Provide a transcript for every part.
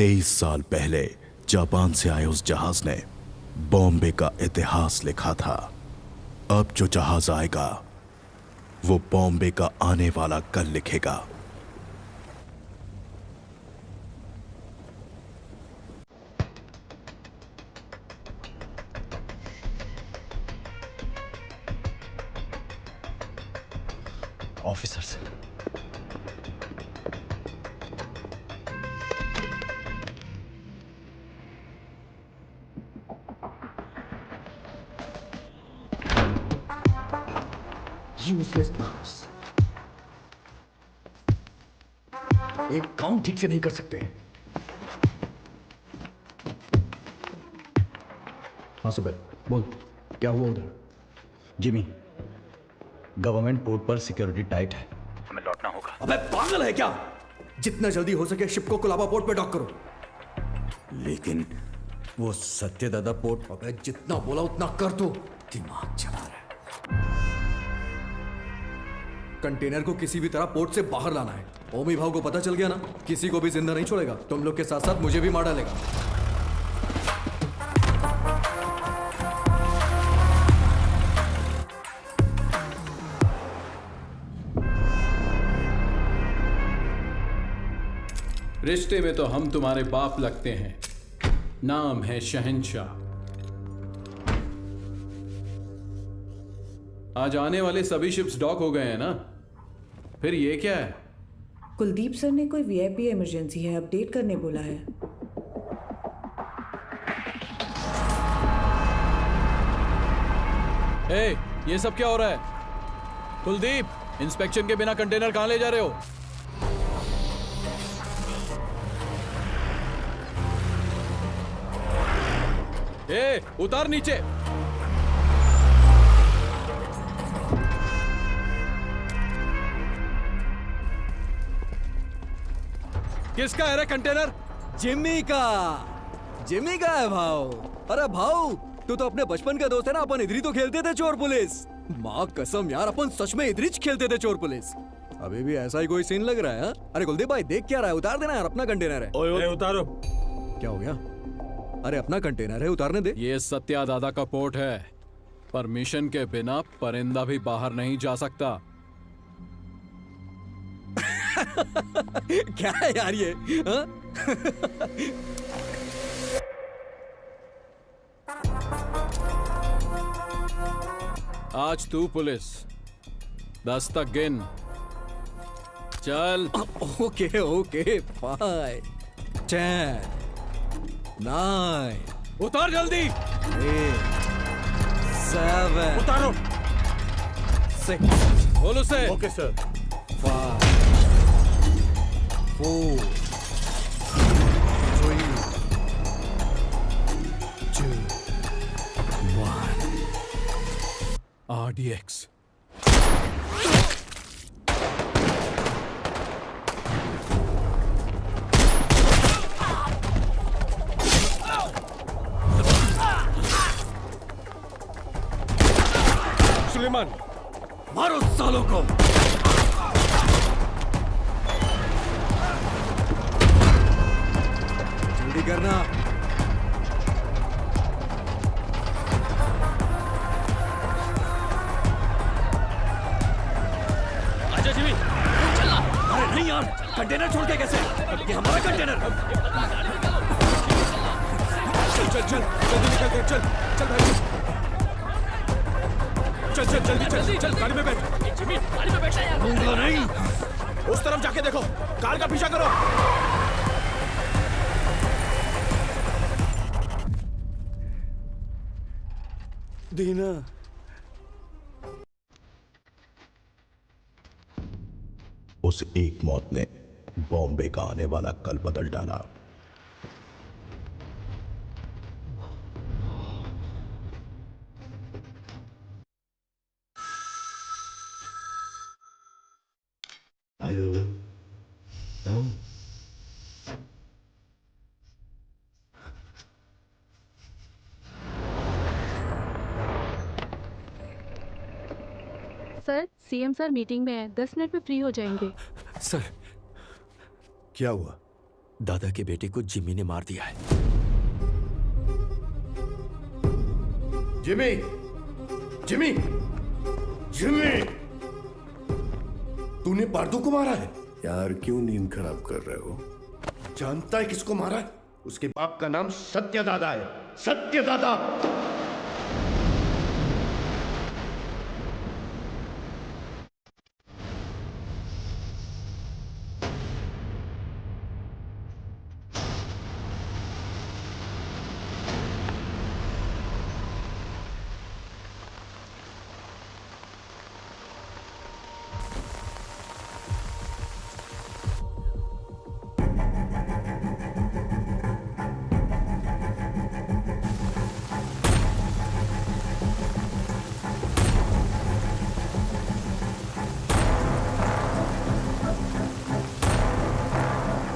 23 साल पहले जापान से आए उस जहाज ने बॉम्बे का इतिहास लिखा था। अब जो जहाज आएगा वो बॉम्बे का आने वाला कल लिखेगा। ऑफिसर्स, यूजलेस बॉस, एक काम ठीक से नहीं कर सकते। हाँ सुबह बोल, क्या हुआ उधर? जिमी, गवर्नमेंट पोर्ट पर सिक्योरिटी टाइट है, हमें लौटना होगा। अबे पागल है क्या? जितना जल्दी हो सके शिप को कोलाबा पोर्ट पे डॉक करो। लेकिन वो सत्यदादा पोर्ट। अबे जितना बोला उतना कर दो, दिमाग चला रहा है। कंटेनर को किसी भी तरह पोर्ट से बाहर लाना है। ओमी भाव को पता चल गया ना, किसी को भी जिंदा नहीं छोड़ेगा। तुम लोग के साथ साथ मुझे भी मार डालेगा। रिश्ते में तो हम तुम्हारे बाप लगते हैं, नाम है शहंशाह। आज आने वाले सभी शिप्स डॉक हो गए हैं ना, फिर ये क्या है? कुलदीप सर ने कोई वीआईपी इमरजेंसी है अपडेट करने बोला है। ए, ये सब क्या हो रहा है? कुलदीप, इंस्पेक्शन के बिना कंटेनर कहां ले जा रहे हो? ए, उतार नीचे। किसका है रे कंटेनर? जिम्मी का। जिम्मी का है भाव। अरे भाव, तू तो अपने बचपन का दोस्त है ना। अपन इधर ही तो खेलते थे चोर पुलिस। माँ कसम यार, अपन सच में इधर ही खेलते थे चोर पुलिस। अभी भी ऐसा ही कोई सीन लग रहा है हा? अरे कुलदीप भाई देख क्या रहा है? उतार देना यार, अपना कंटेनर है। ओए उतारो। क्या हो गया? अरे अपना कंटेनर है, उतारने दे। ये सत्या दादा का पोर्ट है। परमिशन के बिना परिंदा भी बाहर नहीं जा सकता। क्या है यार ये हा? आज तू पुलिस, 10 तक गिन। चल। ओके ओके, 5, 10, 9, उतार जल्दी। 8, 7, उतारो। 6, बोल उसे। Okay sir. 5, 4, 3, 2, 1। RDX। सुलेमान, मारो सालों को। जल्दी करना। आजा जिमी, चलना। अरे नहीं यार, कंटेनर छोड़ के कैसे? ये हमारा कंटेनर। चल चल चल, जल्दी निकल के चल। चल भाई, चल चल जल्दी चल। चल गाड़ी में बैठ। जिमी, गाड़ी में बैठना यार। दूंगा नहीं। उस तरफ जाके देखो, कार का पीछा करो। दीना, उस एक मौत ने बॉम्बे का आने वाला कल बदल डाला। सर, सीएम सर मीटिंग में है, 10 मिनट में फ्री हो जाएंगे। सर क्या हुआ? दादा के बेटे को जिमी ने मार दिया है। जिमी, जिमी, जिमी, तूने पार्दू को मारा है? यार क्यों नींद खराब कर रहे हो? जानता है किसको मारा है? उसके बाप का नाम सत्यदादा है। सत्यदादा।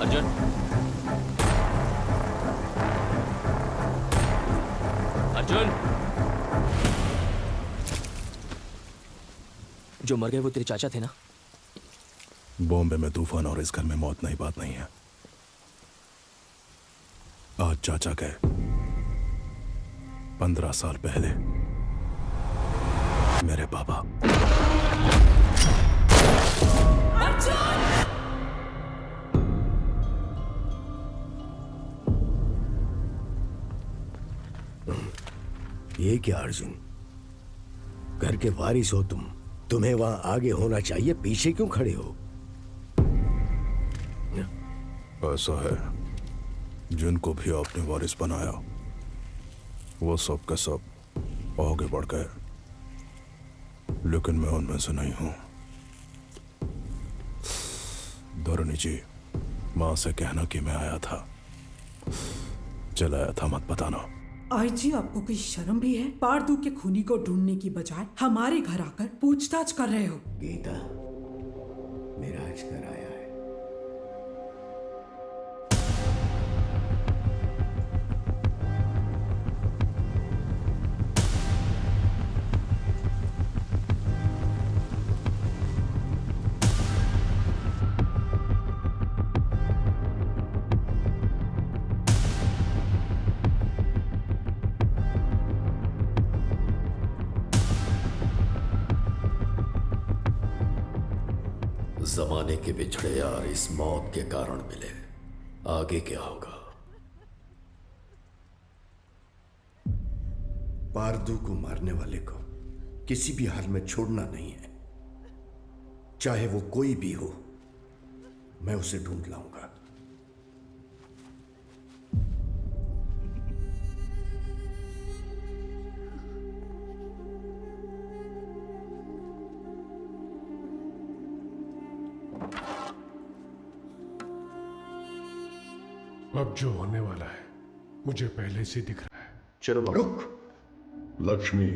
अर्जुन, अर्जुन, जो मर गए वो तेरे चाचा थे ना? बॉम्बे में तूफान और इस घर में मौत नई बात नहीं है। आज चाचा गए, 15 साल पहले मेरे पापा। ये क्या अर्जुन, घर के वारिस हो तुम, तुम्हें वहां आगे होना चाहिए, पीछे क्यों खड़े हो? ऐसा है, जिनको भी आपने वारिस बनाया वो सब के सब आगे बढ़ गए, लेकिन मैं उनमें से नहीं हूं। धरणी जी, मां से कहना कि मैं आया था, चलाया था, मत बताना। आई जी, आपको कोई शर्म भी है? पार्दू के खूनी को ढूंढने की बजाय हमारे घर आकर पूछताछ कर रहे हो। गीता, मेरा अजगर आया है। जमाने के बिछड़े यार इस मौत के कारण मिले, आगे क्या होगा? पार्दू को मारने वाले को किसी भी हाल में छोड़ना नहीं है, चाहे वो कोई भी हो। मैं उसे ढूंढ लाऊंगा। अब जो होने वाला है मुझे पहले से दिख रहा है। चलो रुक। लक्ष्मी,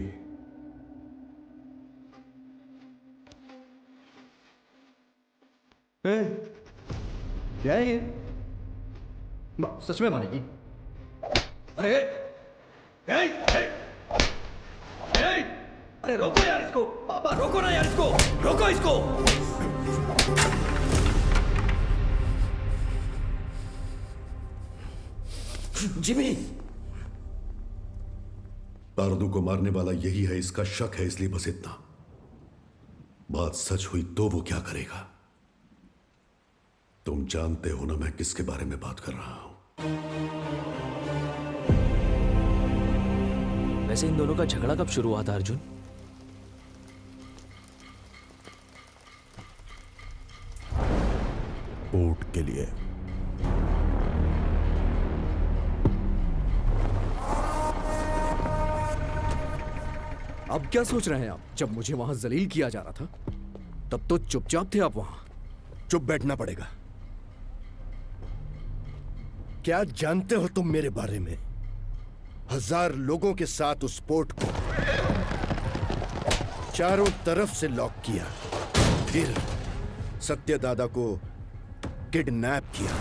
क्या है ये? सच में मानेगी? अरे अरे रोको यार इसको, पापा रोको ना यार इसको, रोको इसको। जिमी, पार्दू को मारने वाला यही है, इसका शक है, इसलिए बस इतना। बात सच हुई तो वो क्या करेगा? तुम जानते हो ना मैं किसके बारे में बात कर रहा हूं। वैसे इन दोनों का झगड़ा कब शुरू हुआ था अर्जुन? पोर्ट के लिए। अब क्या सोच रहे हैं आप? जब मुझे वहां जलील किया जा रहा था तब तो चुपचाप थे आप वहां। चुप बैठना पड़ेगा। क्या जानते हो तुम मेरे बारे में? 1000 लोगों के साथ उस पोर्ट को चारों तरफ से लॉक किया, फिर सत्यदादा को किडनैप किया।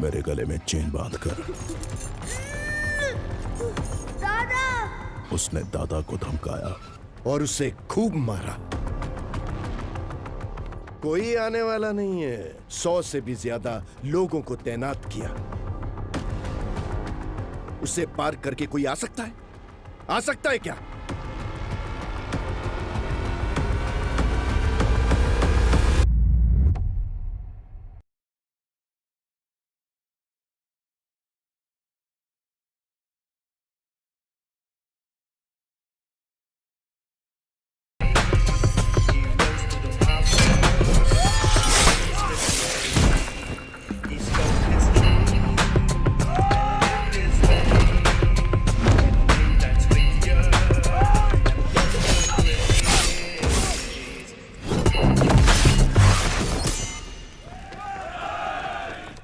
मेरे गले में चेन बांधकर। दादा, उसने दादा को धमकाया और उसे खूब मारा। कोई आने वाला नहीं है। 100 से भी ज्यादा लोगों को तैनात किया। उसे पार करके कोई आ सकता है? आ सकता है क्या?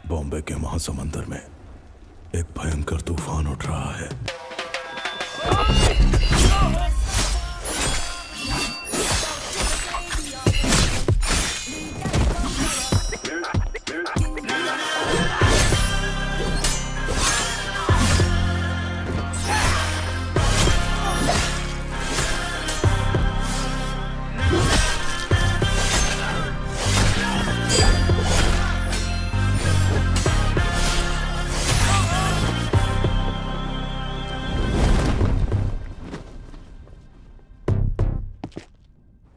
बॉम्बे के महासमुंदर में एक भयंकर तूफान उठ रहा है।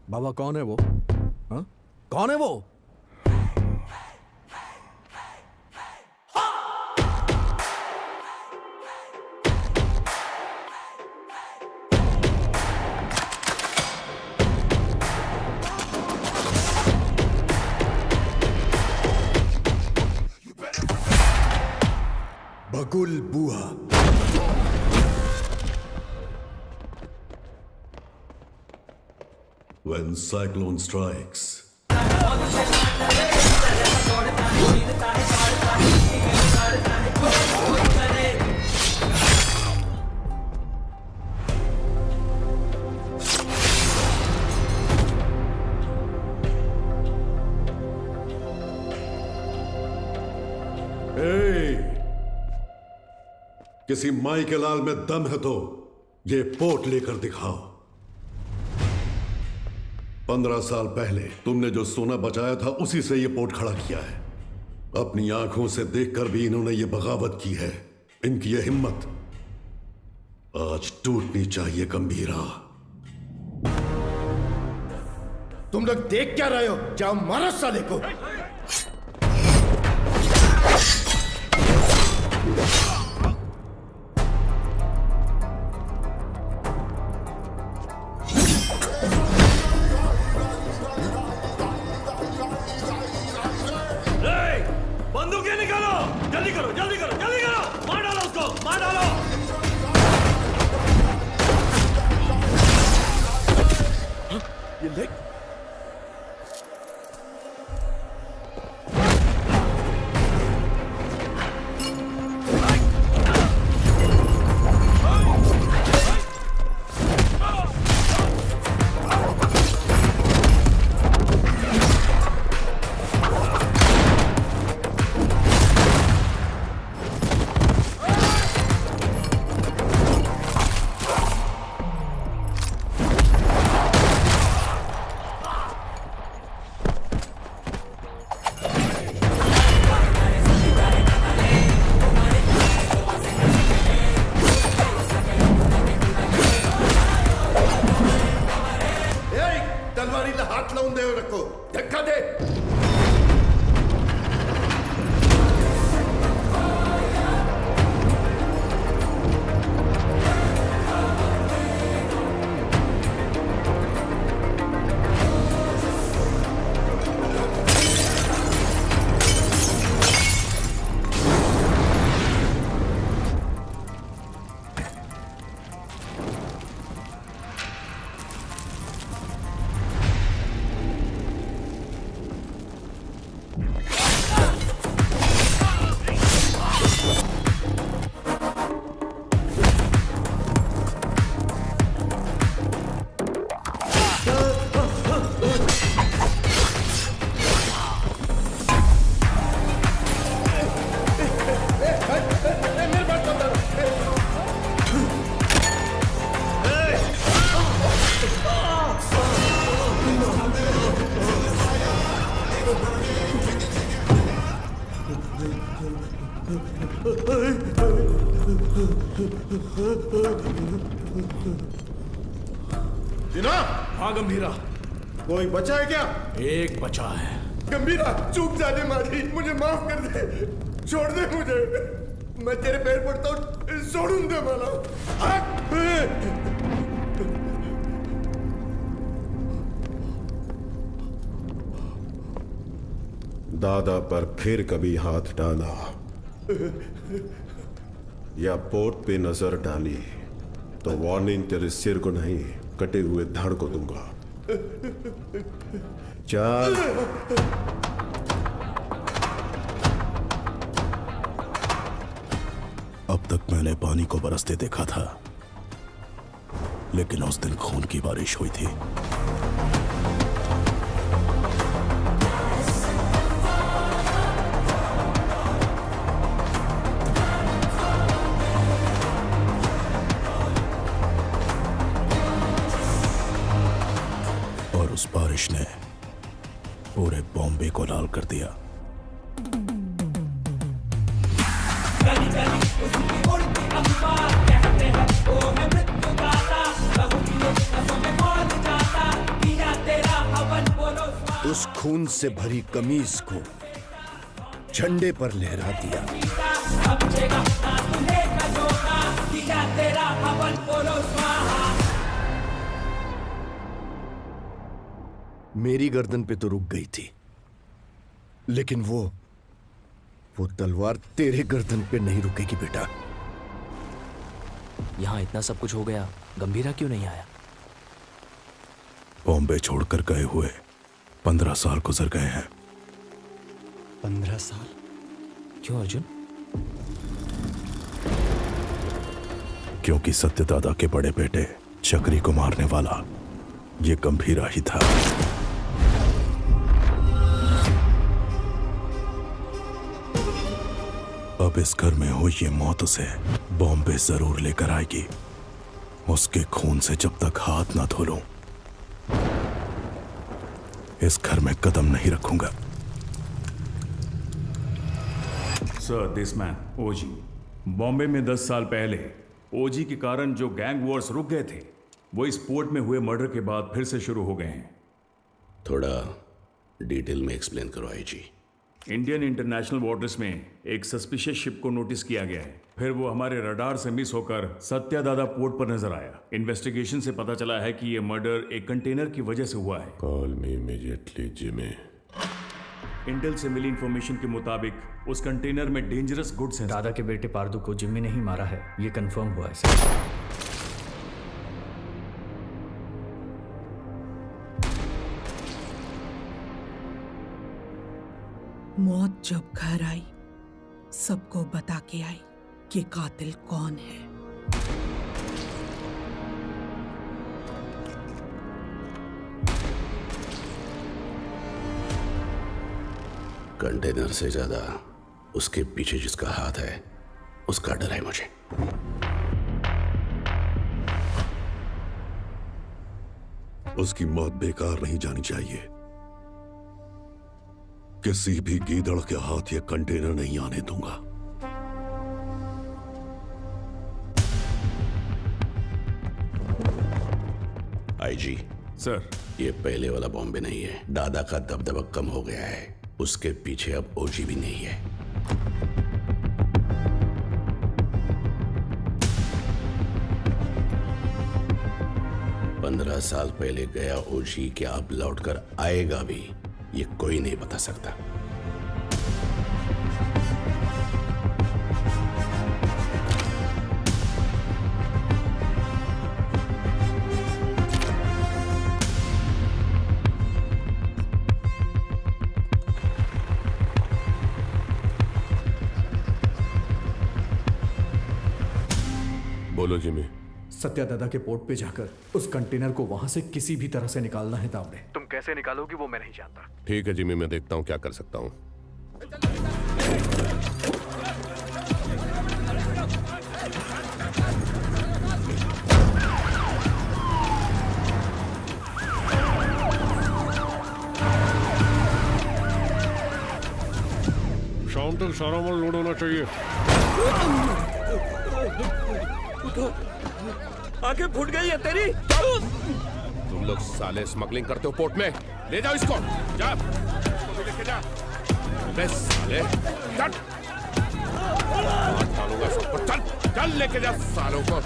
बाबा कौन है वो? हाँ? कौन है वो? बगुल बुआ। When cyclone strikes, किसी माई के लाल में दम है तो ये पोर्ट लेकर दिखाओ। 15 साल पहले तुमने जो सोना बचाया था उसी से ये पोर्ट खड़ा किया है। अपनी आंखों से देखकर भी इन्होंने ये बगावत की है। इनकी ये हिम्मत आज टूटनी चाहिए गंभीरा। तुम लोग देख क्या रहे हो? जाओ मारो साले को। बंदूकें निकालो, जल्दी करो, जल्दी करो, जल्दी करो, मार डालो उसको, मार डालो। ये ले। तलवारीला हात लावून देऊ नको, धक्का दे। जिना, हाँ गंभीरा, कोई बचा है क्या? एक बचा है। गंभीरा, चूक जाने मारी, मुझे माफ कर दे, छोड़ दे मुझे, मैं तेरे पैर पड़ता हूँ, छोड़ूं दे माला। दादा पर फिर कभी हाथ डाला या पोर्ट पे नजर डाली तो वार्निंग तेरे सिर को नहीं, कटे हुए धड़ को दूंगा। चल। अब तक मैंने पानी को बरसते देखा था, लेकिन उस दिन खून की बारिश हुई थी। और उस बारिश ने पूरे बॉम्बे को लाल कर दिया। उस खून से भरी कमीज को झंडे पर लहरा दिया। मेरी गर्दन पे तो रुक गई थी, लेकिन वो तलवार तेरे गर्दन पे नहीं रुकेगी बेटा। यहाँ इतना सब कुछ हो गया, गंभीरा क्यों नहीं आया? बॉम्बे छोड़कर गए हुए 15 साल गुजर गए हैं। 15 साल? क्यों अर्जुन? क्योंकि सत्यदादा के बड़े बेटे चक्री को मारने वाला ये गंभीरा ही था। अब इस घर में हुई ये मौत उसे बॉम्बे जरूर लेकर आएगी। उसके खून से जब तक हाथ ना धो लूं, इस घर में कदम नहीं रखूंगा। सर, दिस मैन ओजी बॉम्बे में 10 साल पहले ओजी के कारण जो गैंग वॉर्स रुक गए थे, वो इस पोर्ट में हुए मर्डर के बाद फिर से शुरू हो गए हैं। थोड़ा डिटेल में एक्सप्लेन करो आईजी। इंडियन इंटरनेशनल वाटर्स में एक सस्पिशियस शिप को नोटिस किया गया है। फिर वो हमारे रडार से मिस होकर सत्यादादा पोर्ट पर नजर आया। इन्वेस्टिगेशन से पता चला है कि ये मर्डर एक कंटेनर की वजह से हुआ है। Call me immediately Jimmy. Intel से मिली इंफॉर्मेशन के मुताबिक उस कंटेनर में डेंजरस गुड्स हैं। दादा के बेटे पारदू को जिम्मी ने ही मारा है, ये कंफर्म हुआ है सर। मौत जब घर आई, सबको बता के आई कि कातिल कौन है। कंटेनर से ज्यादा उसके पीछे जिसका हाथ है, उसका डर है मुझे। उसकी मौत बेकार नहीं जानी चाहिए। किसी भी गीदड़ के हाथ ये कंटेनर नहीं आने दूंगा। आईजी सर, ये पहले वाला बॉम्बे नहीं है। दादा का दबदबा कम हो गया है, उसके पीछे अब ओजी भी नहीं है। पंद्रह साल पहले गया ओजी क्या अब लौटकर आएगा भी, ये कोई नहीं बता सकता। बोलो जिमी। सत्यादादा के पोर्ट पे जाकर उस कंटेनर को वहां से किसी भी तरह से निकालना है तावड़े। तुम कैसे निकालोगी वो मैं नहीं जानता। ठीक है जिमी, मैं देखता हूँ क्या कर सकता हूँ। शाम तक सारा माल लोड होना चाहिए। आंखें फूट गई है तेरी। तुम लोग साले स्मगलिंग करते हो पोर्ट में, ले जाओ इसको, जा इसको भी लेके जा। अबे साले चल, डालूंगा सबको, चल चल लेके जा सालों को।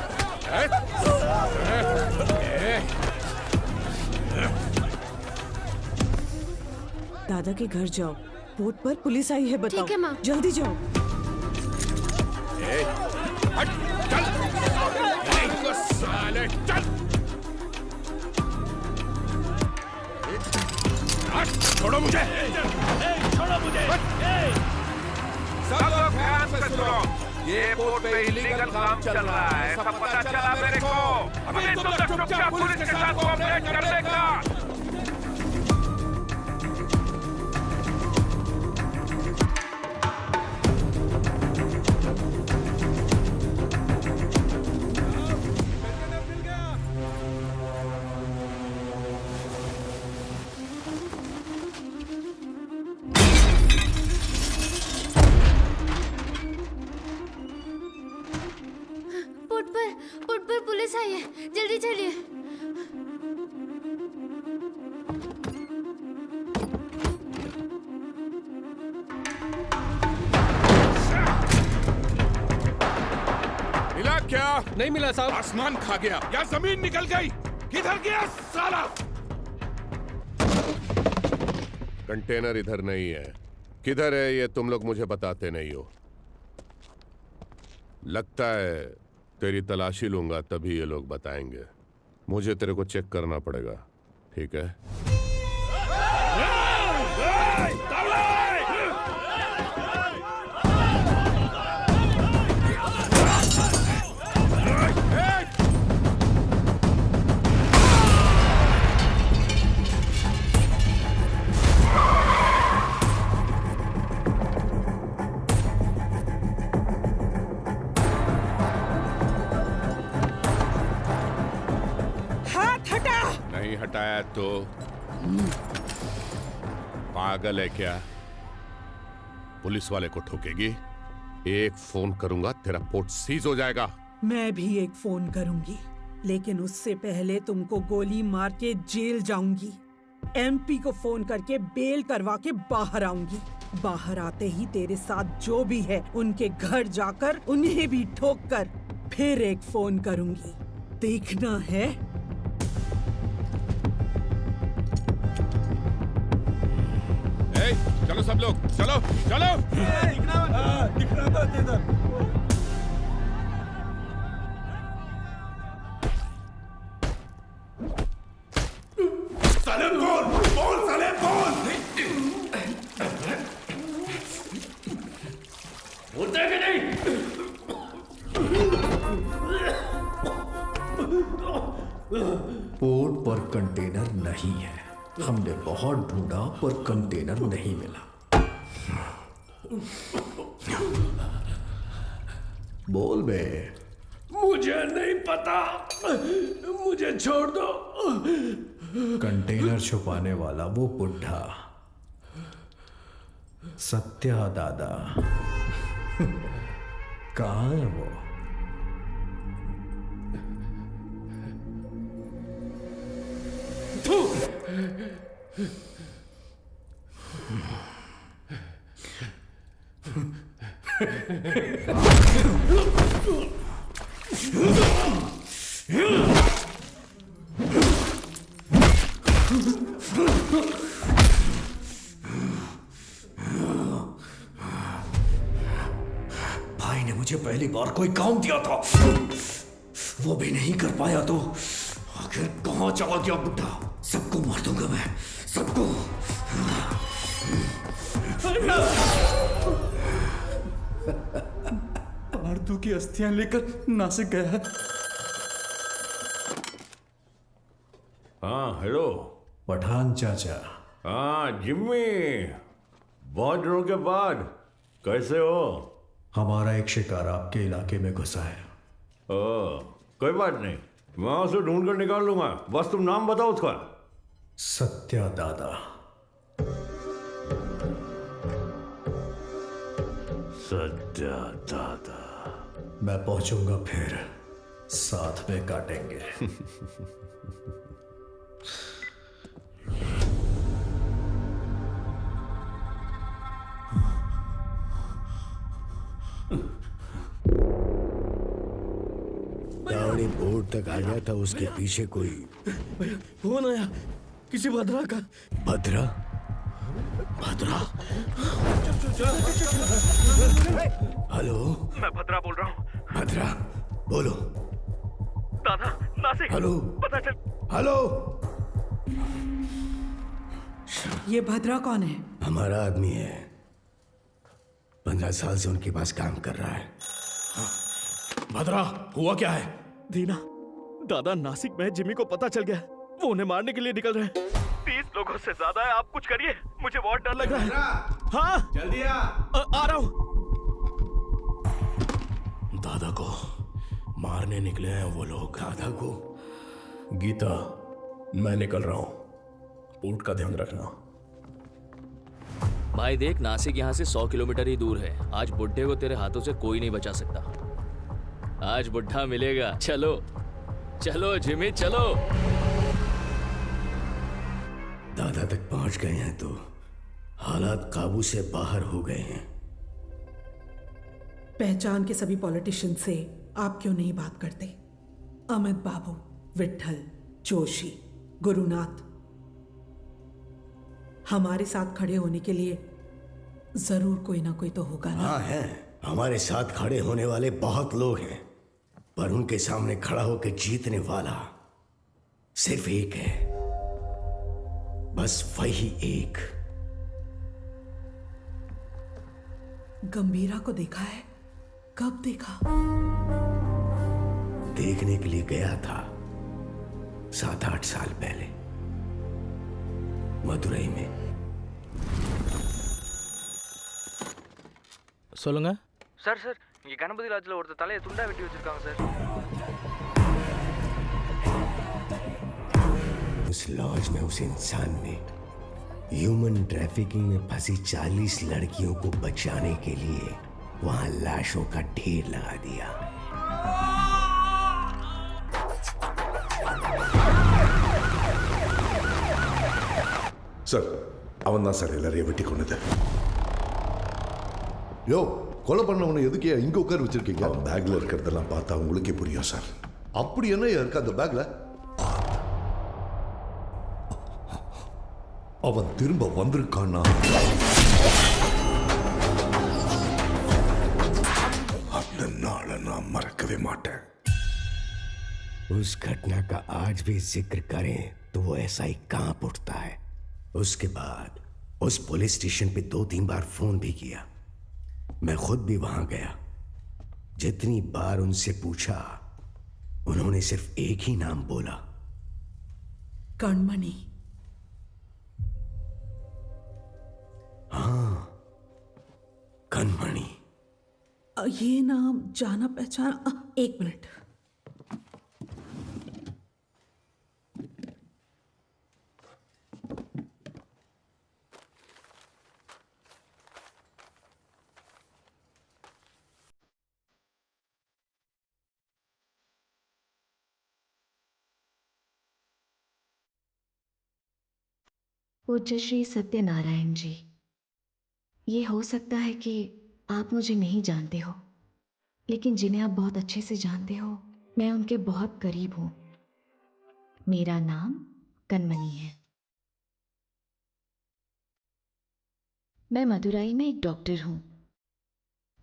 दादा के घर जाओ, पोर्ट पर पुलिस आई है, बताओ। ठीक है माँ। जल्दी जाओ। हट, चल साले, चल छोड़ो मुझे, छोड़ो मुझे। सब लोग ध्यान से सुनो, ये पोर्ट पे इलीगल काम चल रहा है, सब पता चला मेरे को। अभी तुम लोग चुपचाप पुलिस के साथ कोऑपरेट कर देगा। पोर्ट पर पुलिस आई है, जल्दी चलिए। मिला क्या? नहीं मिला साहब। आसमान खा गया या जमीन निकल गई? किधर गया साला? कंटेनर इधर नहीं है। किधर है ये तुम लोग मुझे बताते नहीं हो। लगता है तेरी तलाशी लूंगा तभी ये लोग बताएंगे। मुझे तेरे को चेक करना पड़ेगा, ठीक है? नहीं हटाया तो पागल है क्या? पुलिस वाले को ठोकेगी? एक फोन करूंगा तेरा पोर्ट सीज हो जाएगा। मैं भी एक फोन करूंगी, लेकिन उससे पहले तुमको गोली मार के जेल जाऊंगी। एमपी को फोन करके बेल करवा के बाहर आऊंगी। बाहर आते ही तेरे साथ जो भी है उनके घर जाकर उन्हें भी ठोक कर फिर एक फोन करूंगी। देखना है? चलो सब लोग, चलो चलो। दिखना मत इधर। साले बोल साले बोल। बोलते हैं कि नहीं? पोर्ट पर कंटेनर नहीं है। हमने बहुत ढूंढा पर कंटेनर नहीं मिला। बोल बे। मुझे नहीं पता, मुझे छोड़ दो। कंटेनर छुपाने वाला वो बुढ़ा सत्या दादा कहाँ है वो? भाई ने मुझे पहली बार कोई काम दिया था, वो भी नहीं कर पाया तो आखिर कहां चला गया बुड्ढा? सबको मार दूंगा मैं, सबको। पार्दू की अस्थियां लेकर नासिक गया है। हाँ हेलो पठान चाचा। हाँ जिम्मी, बहुत दिनों के बाद कैसे हो? हमारा एक शिकार आपके इलाके में घुसा है। कोई बात नहीं, मैं उसे ढूंढ कर निकाल लूंगा, बस तुम नाम बताओ उसका। सत्या दादा। सत्या दादा। मैं पहुंचूंगा फिर साथ में काटेंगे। गाड़ी बोर्ड तक आ गया था, उसके पीछे कोई फोन आया किसी भद्रा का। भद्रा? भद्रा? हेलो, मैं भद्रा बोल रहा हूँ। भद्रा बोलो। दादा, नासिक। हेलो, पता चल। हेलो। ये भद्रा कौन है? हमारा आदमी है, 15 साल से उनके पास काम कर रहा है। भद्रा, हुआ क्या है? दीना, दादा नासिक में जिमी को पता चल गया, वो उन्हें मारने के लिए निकल रहे हैं। 30 लोगों से ज्यादा है, आप कुछ करिए, मुझे बहुत डर लग रहा है। हाँ जल्दी आ रहा हूँ। दादा को मारने निकले हैं वो लोग। दादा को? गीता, मैं निकल रहा हूँ, पोर्ट का ध्यान रखना। भाई देख, नासिक यहाँ से 100 किलोमीटर ही दूर है। आज बुड्ढे को तेरे हाथों से कोई नहीं बचा सकता। आज बुड्ढा मिलेगा। चलो चलो जिमी, चलो। दादा तक पहुंच गए हैं तो हालात काबू से बाहर हो गए हैं। पहचान के सभी पॉलिटिशियन से आप क्यों नहीं बात करते? अमित बाबू, विट्ठल, जोशी, गुरुनाथ, हमारे साथ खड़े होने के लिए जरूर कोई ना कोई तो होगा ना? हाँ है, हमारे साथ खड़े होने वाले बहुत लोग हैं, पर उनके सामने खड़ा होकर जीतने वाला सिर्फ एक है, बस वही एक। गंभीरा को देखा है? कब देखा? देखने के लिए गया था 7-8 साल पहले, मदुरई में। சொல்லுங்க சார் சார், இங்க கணபதி லாட்ஜ்ல ஒருத்தர் தலையை துண்டா வெட்டி வச்சிருக்காங்க சார்। उस लॉज में उस इंसान ने ह्यूमन ट्रैफिकिंग में फंसी 40 लड़कियों को बचाने के लिए वहां लाशों का ढेर लगा दिया। சார், அவன் தான் சார் எல்லாரையும் வெட்டி கொண்டது. யோ, கொலை பண்ணவனை எதுக்கே இங்க உட்கார வச்சிருக்கீங்க? அவன் பேக்ல இருக்கிறதெல்லாம் பார்த்தா உங்களுக்கே புரியும் சார். அப்படி என்ன இருக்கு அந்த பேக்ல? அவன் திரும்ப வந்திருக்கானா? அந்த நாளை நான் மறக்கவே மாட்டேன். उस घटना का आज भी जिक्र करें तो वो ऐसा ही कांप उठता है। उसके बाद उस पुलिस स्टेशन पे 2-3 बार फोन भी किया। मैं खुद भी वहां गया। जितनी बार उनसे पूछा, उन्होंने सिर्फ एक ही नाम बोला, कणमणि। हाँ, कणमणि। ये नाम जाना पहचाना। एक मिनट। पूज्य श्री सत्यनारायण जी, ये हो सकता है कि आप मुझे नहीं जानते हो, लेकिन जिन्हें आप बहुत अच्छे से जानते हो, मैं उनके बहुत करीब हूं। मेरा नाम कणमणि है। मैं मदुरई में एक डॉक्टर हूं।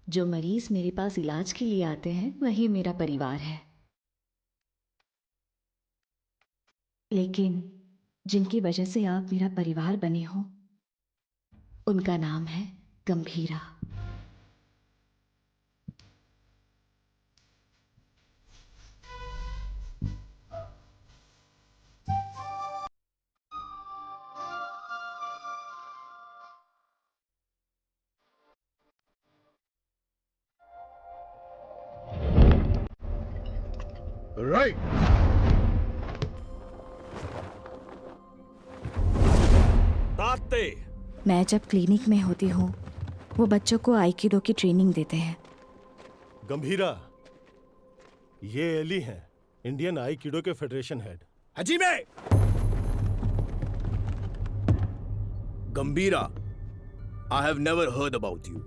जो मरीज मेरे पास इलाज के लिए आते हैं वही मेरा परिवार है, लेकिन जिनकी वजह से आप मेरा परिवार बने हो, उनका नाम है गंभीरा। राइट। मैं जब क्लिनिक में होती हूँ, वो बच्चों को आइकिडो की ट्रेनिंग देते हैं। गंभीरा, ये एली हैं, इंडियन आईकिडो के federation head. Hajime Gambhira, I have never heard about you.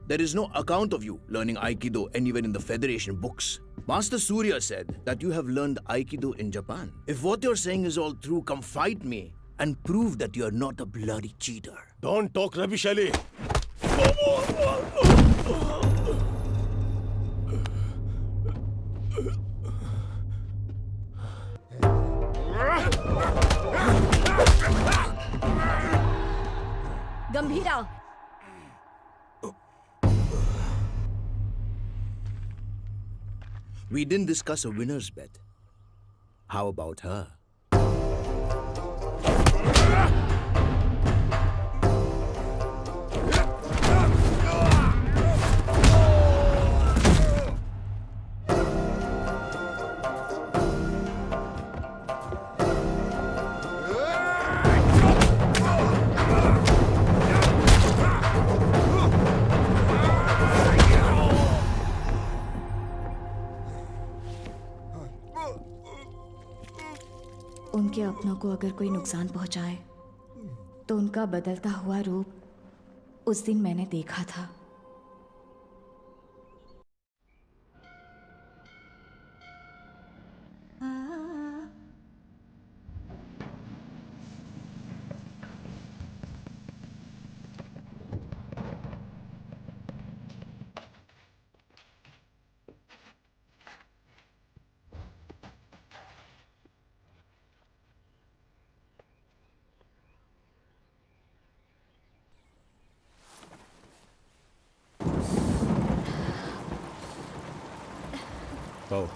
There is no account of you learning Aikido anywhere in the Federation books. Master Surya said that you have learned Aikido in Japan. If what you're saying is all true, come fight me and prove that you're not a bloody cheater. Don't talk rubbish, Ali. Gambhira, We didn't discuss a winner's bet. How about her? उनके अपनों को अगर कोई नुकसान पहुंचाए तो उनका बदलता हुआ रूप उस दिन मैंने देखा था। पाओ।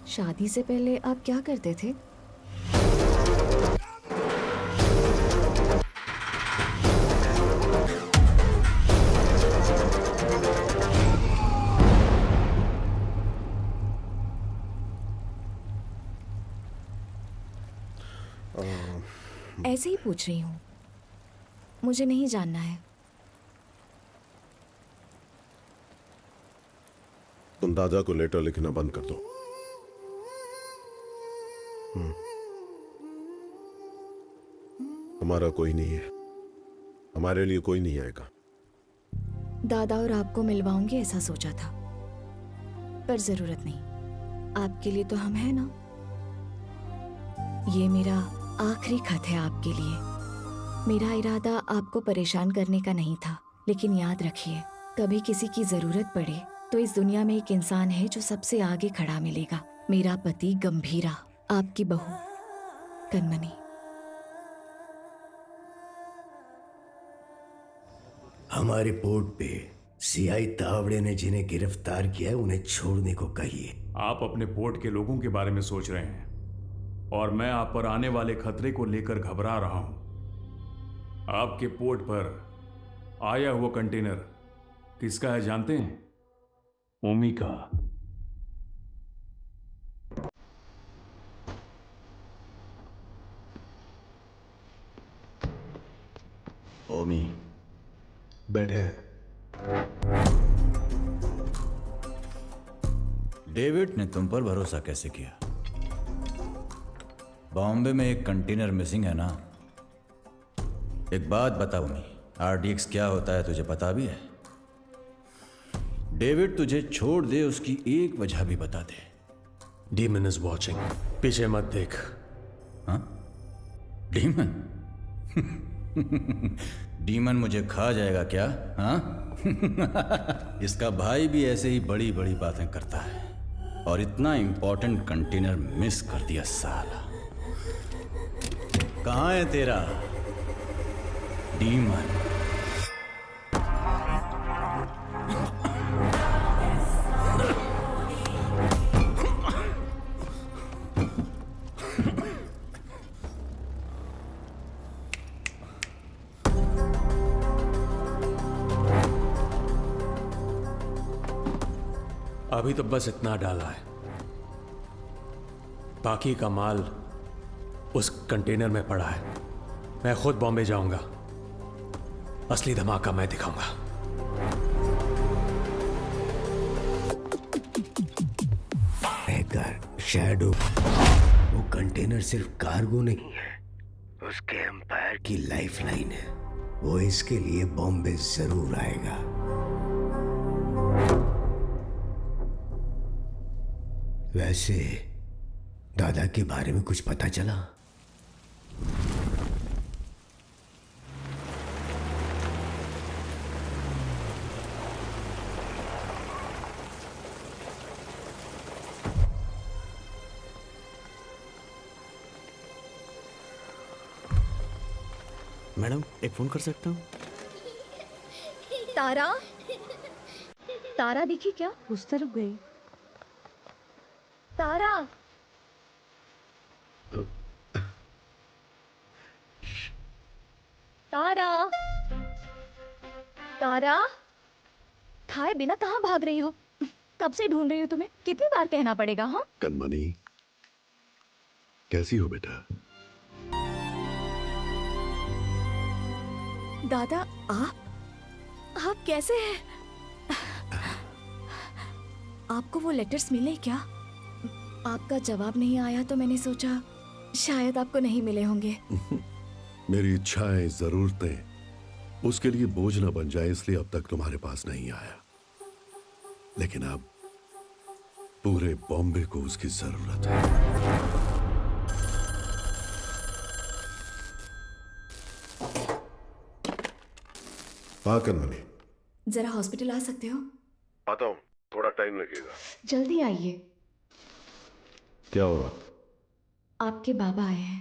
शादी से पहले आप क्या करते थे? ऐसे ही पूछ रही हूँ, मुझे नहीं जानना है। तुम दादा को लेटर लिखना बंद कर दो। हमारा कोई नहीं है, हमारे लिए कोई नहीं आएगा। दादा और आपको मिलवाऊंगी ऐसा सोचा था, पर जरूरत नहीं। आपके लिए तो हम हैं ना। ये मेरा आखिरी खत है आपके लिए। मेरा इरादा आपको परेशान करने का नहीं था, लेकिन याद रखिए, कभी किसी की जरूरत पड़े तो इस दुनिया में एक इंसान है जो सबसे आगे खड़ा मिलेगा। मेरा पति गंभीरा, आपकी बहू कनमनी। हमारे पोर्ट पे सीआई तावड़े ने जिन्हें गिरफ्तार किया है उन्हें छोड़ने को कहिए। आप अपने पोर्ट के लोगों के बारे में सोच रहे हैं और मैं आप पर आने वाले खतरे को लेकर घबरा रहा हूं। आपके पोर्ट पर आया हुआ कंटेनर किसका है जानते हैं? ओमी का। ओमी बैठे। डेविड ने तुम पर भरोसा कैसे किया? बॉम्बे में एक कंटेनर मिसिंग है ना। एक बात बताओ मी, आरडीएक्स क्या होता है तुझे पता भी है? डेविड तुझे छोड़ दे उसकी एक वजह भी बता दे। डीमन इज वॉचिंग, पीछे मत देख। हाँ? डीमन? डीमन मुझे खा जाएगा क्या? हाँ? इसका भाई भी ऐसे ही बड़ी बड़ी बातें करता है और इतना इंपॉर्टेंट कंटेनर मिस कर दिया साला। कहाँ है तेरा डीमन? अभी तो बस इतना डाला है, बाकी का माल उस कंटेनर में पड़ा है। मैं खुद बॉम्बे जाऊंगा, असली धमाका मैं दिखाऊंगा। हैकर शैडो, वो कंटेनर सिर्फ कार्गो नहीं है, उसके एम्पायर की लाइफलाइन है। वो इसके लिए बॉम्बे जरूर आएगा। वैसे दादा के बारे में कुछ पता चला? मैडम एक फोन कर सकता हूँ? तारा, तारा दिखी क्या? उस तरफ गई। तारा, तारा, तारा, खाए बिना कहाँ भाग रही हो? कब से ढूंढ रही हो तुम्हें? कितनी बार कहना पड़ेगा? हाँ कनमनी, कैसी हो बेटा? दादा, आप कैसे हैं? आपको वो लेटर्स मिले क्या? आपका जवाब नहीं आया तो मैंने सोचा शायद आपको नहीं मिले होंगे। मेरी इच्छाएं, जरूरतें उसके लिए बोझ न बन जाए, इसलिए अब तक तुम्हारे पास नहीं आया। लेकिन अब पूरे बॉम्बे को उसकी जरूरत है। हाँ कनमनी, जरा हॉस्पिटल आ सकते हो? आता हूँ, थोड़ा टाइम लगेगा। जल्दी आइए। क्या हुआ? आपके बाबा आए हैं।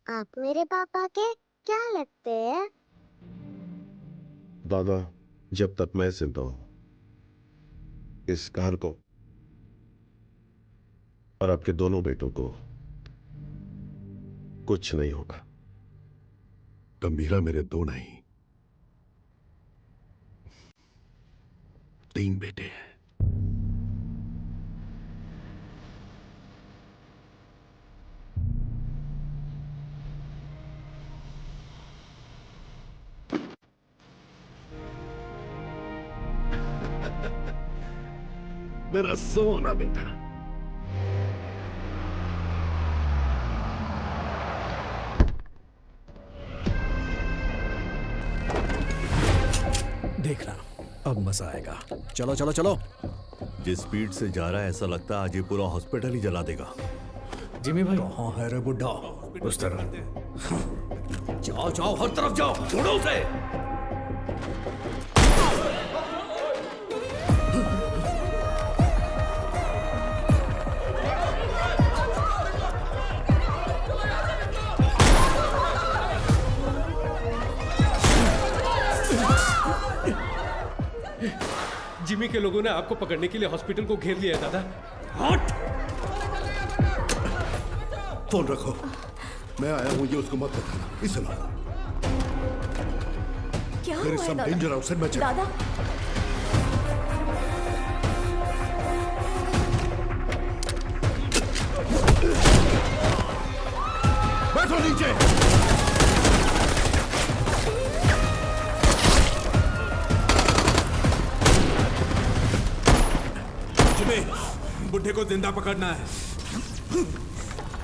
आप मेरे पापा के क्या लगते हैं? दादा, जब तक मैं जिंदा हूं, इस कार को और आपके दोनों बेटों को कुछ नहीं होगा। गंभीरा मेरे दो नहीं, 3 बेटे हैं। मेरा सोना बेटा। देखना अब मजा आएगा। चलो चलो चलो। जिस स्पीड से जा रहा है ऐसा लगता है आज ये पूरा हॉस्पिटल ही जला देगा। जिमी भाई, कहाँ है रे बुड्ढा? उस तरफ जाओ जाओ, हर तरफ जाओ, छोड़ो उसे। जिमी के लोगों ने आपको पकड़ने के लिए हॉस्पिटल को घेर लिया है दादा। हट! फोन रखो, मैं आया हूं, ये उसको मत बताना। इसे लो। क्या There is हुआ है some दादा? danger outside, मैं चल- दादा, बैठो नीचे। बुड्ढे को जिंदा पकड़ना है।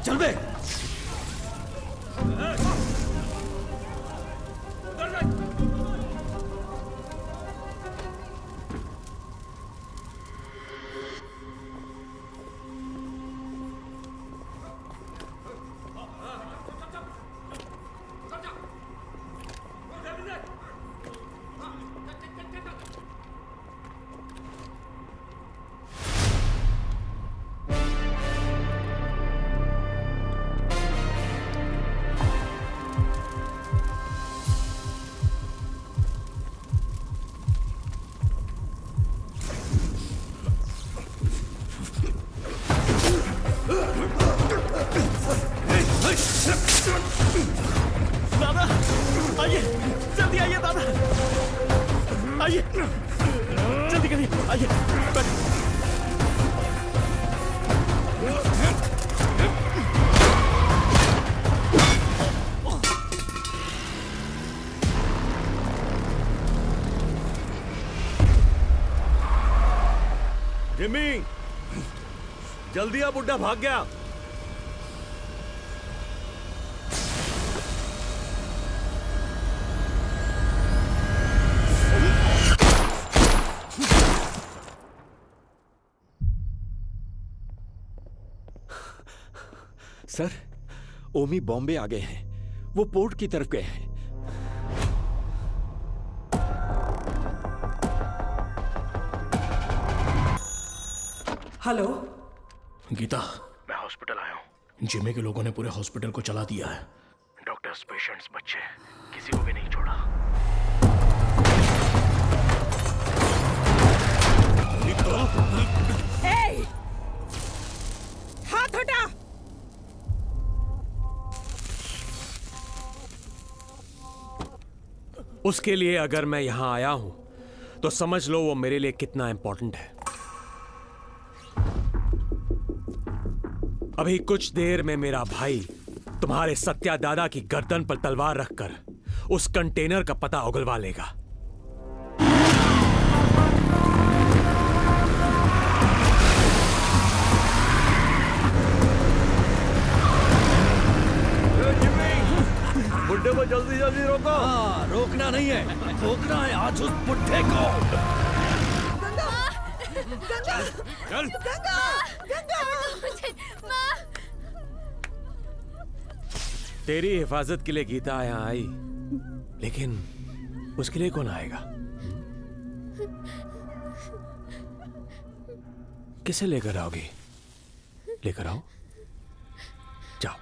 चल बे। दादा आइए, जल्दी आइए दादा, आइए जल्दी करिए, आइए बैठ। जल्दी आ, बुड्ढा भाग गया। सर, ओमी बॉम्बे आ गए हैं। वो पोर्ट की तरफ गए हैं। हेलो गीता, मैं हॉस्पिटल आया हूँ। जिमी के लोगों ने पूरे हॉस्पिटल को चला दिया है। डॉक्टर्स, पेशेंट्स, बच्चे, किसी को भी नहीं छोड़ा। हाथ हटा। उसके लिए अगर मैं यहां आया हूं तो समझ लो वो मेरे लिए कितना इंपॉर्टेंट है। अभी कुछ देर में मेरा भाई तुम्हारे सत्या दादा की गर्दन पर तलवार रखकर उस कंटेनर का पता उगलवा लेगा। बुड्ढे को जल्दी जल्दी रोको। हाँ, रोकना नहीं है, रोकना है आज उस बुड्ढे को। गंगा, चल। गंगा, गंगा। तेरी हिफाजत के लिए गीता यहाँ आई, लेकिन उसके लिए कौन आएगा? किसे लेकर आओगी? लेकर आओ, जाओ।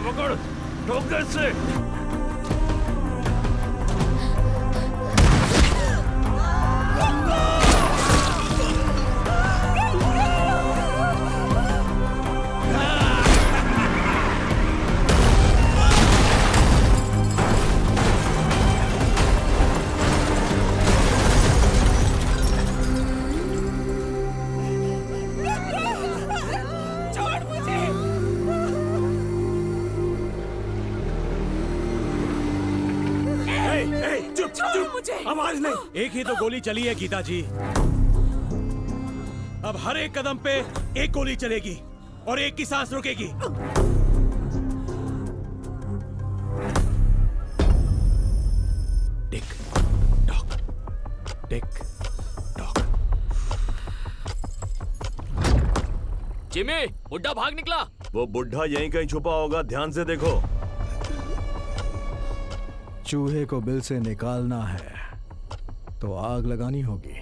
पकड़, ठोक दे इससे। आवाज नहीं। एक ही तो गोली चली है गीता जी। अब हर एक कदम पे एक गोली चलेगी और एक की सांस रुकेगी। Tick tock, tick tock. Jimmy, बुड्ढा भाग निकला। वो बुड्ढा यहीं कहीं छुपा होगा, ध्यान से देखो। चूहे को बिल से निकालना है तो आग लगानी होगी।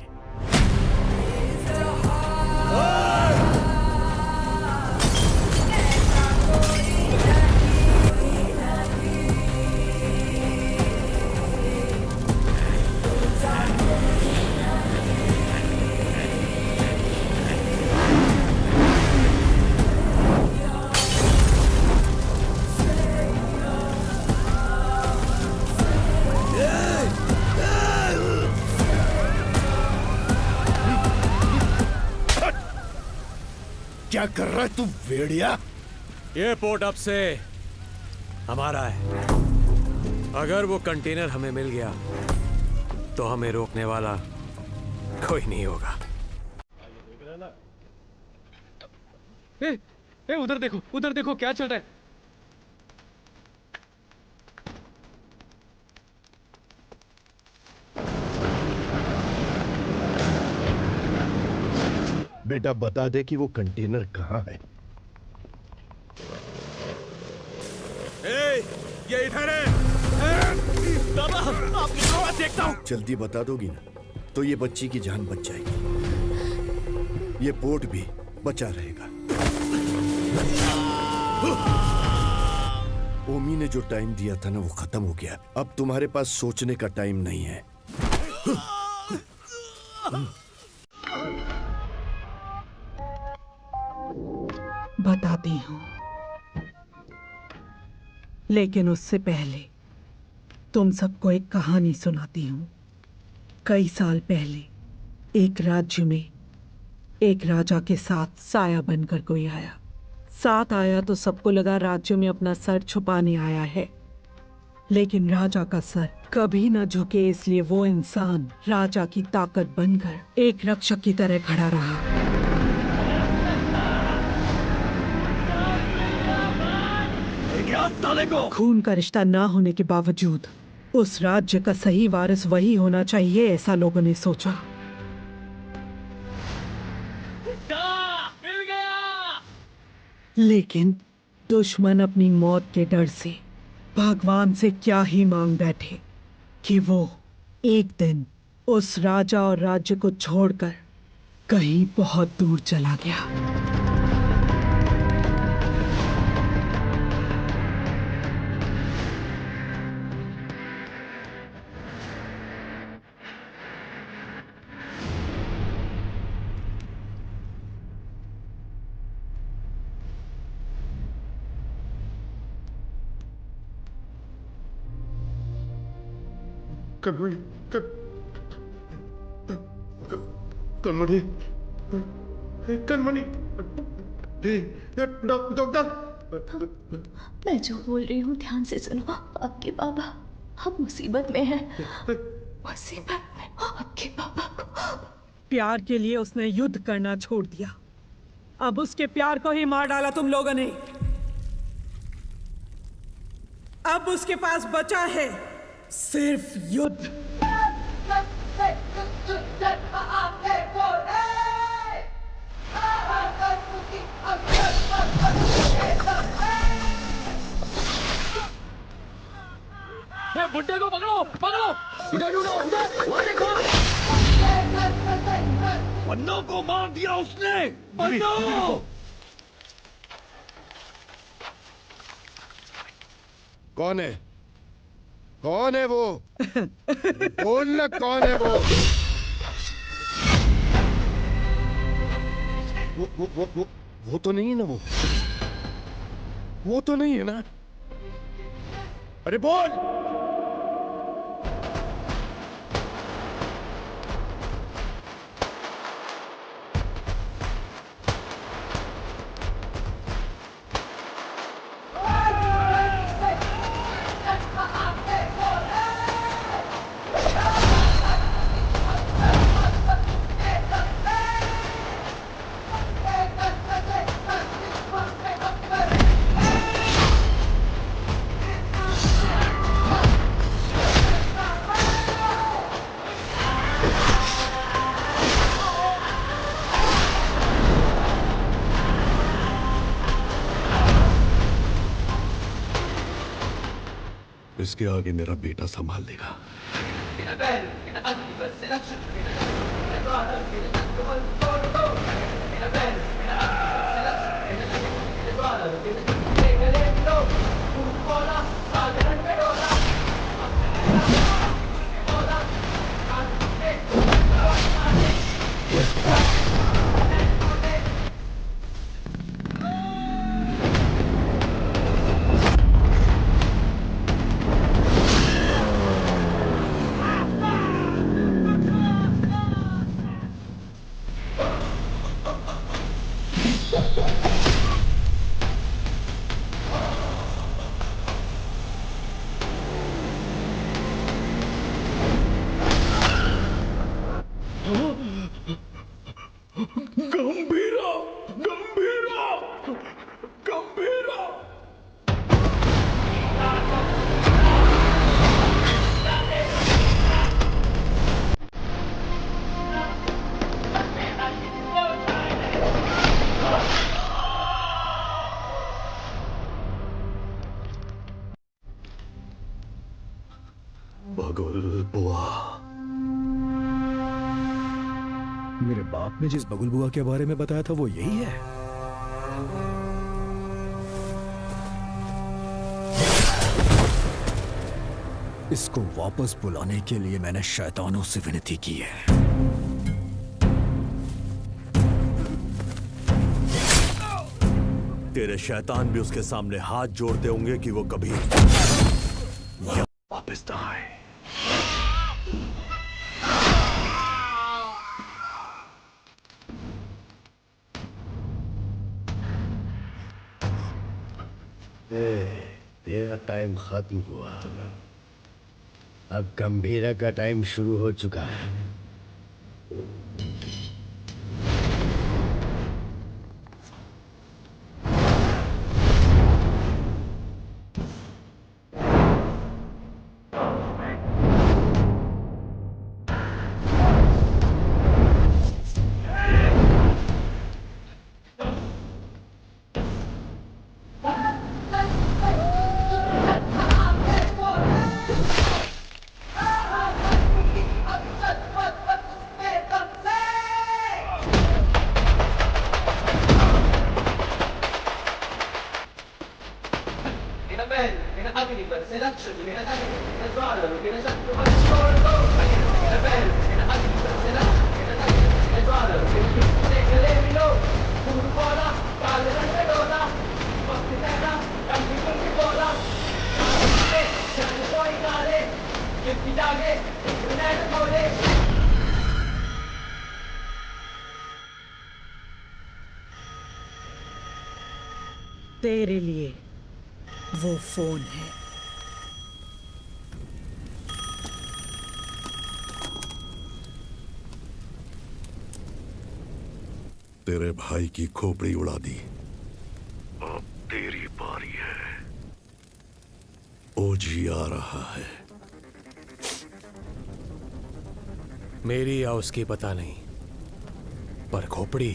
क्या कर रहा है तू भेड़िया? ये पोर्ट अब से हमारा है। अगर वो कंटेनर हमें मिल गया तो हमें रोकने वाला कोई नहीं होगा। उधर देखो क्या चल रहा है। बेटा बता दे कि वो कंटेनर कहाँ है। ये इधर है। दादा, आपकी तरफ देखता हूँ। जल्दी बता दोगी ना तो ये बच्ची की जान बच जाएगी, ये पोर्ट भी बचा रहेगा। ओमी ने जो टाइम दिया था ना वो खत्म हो गया। अब तुम्हारे पास सोचने का टाइम नहीं है। बताती हूँ, लेकिन उससे पहले तुम सबको एक कहानी सुनाती हूँ। कई साल पहले एक राज्य में एक राजा के साथ साया बनकर कोई आया। साथ आया तो सबको लगा राज्य में अपना सर छुपाने आया है, लेकिन राजा का सर कभी न झुके, इसलिए वो इंसान राजा की ताकत बनकर एक रक्षक की तरह खड़ा रहा। खून का रिश्ता ना होने के बावजूद उस राज्य का सही वारिस वही होना चाहिए, ऐसा लोगों ने सोचा। लेकिन दुश्मन अपनी मौत के डर से भगवान से क्या ही मांग बैठे कि वो एक दिन उस राजा और राज्य को छोड़कर कहीं बहुत दूर चला गया। कनमणि, कनमणि, डॉक्टर। मैं जो बोल रही हूँ ध्यान से सुनो। आपके बाबा अब मुसीबत में है, मुसीबत में। आपके बाबा को प्यार के लिए उसने युद्ध करना छोड़ दिया, अब उसके प्यार को ही मार डाला तुम लोगों ने। अब उसके पास बचा है सिर्फ युद्ध। बुड्ढे को पकड़ो, पकड़ो। इधर ढूंढो, इधर, वहाँ देखो। पन्नों को मार दिया उसने। पन्नों। कौन है? कौन है वो? बोलना कौन है वो? वो तो नहीं है ना, वो तो नहीं है ना? अरे बोल! इसके आगे मेरा बेटा संभाल लेगा। गंभीरा, गंभीरा, गंभीरा। बगुल बुआ। मेरे बाप ने जिस बगुल बुआ के बारे में बताया था वो यही है। इसको वापस बुलाने के लिए मैंने शैतानों से विनती की है। तेरे शैतान भी उसके सामने हाथ जोड़ते होंगे कि वो कभी वापस ना आए। तेरा टाइम खत्म हुआ, अब गंभीरा का टाइम शुरू हो चुका है। तेरे लिए वो फोन है। तेरे भाई की खोपड़ी उड़ा दी, अब तेरी बारी है। ओजी आ रहा है। मेरी या उसकी पता नहीं, पर खोपड़ी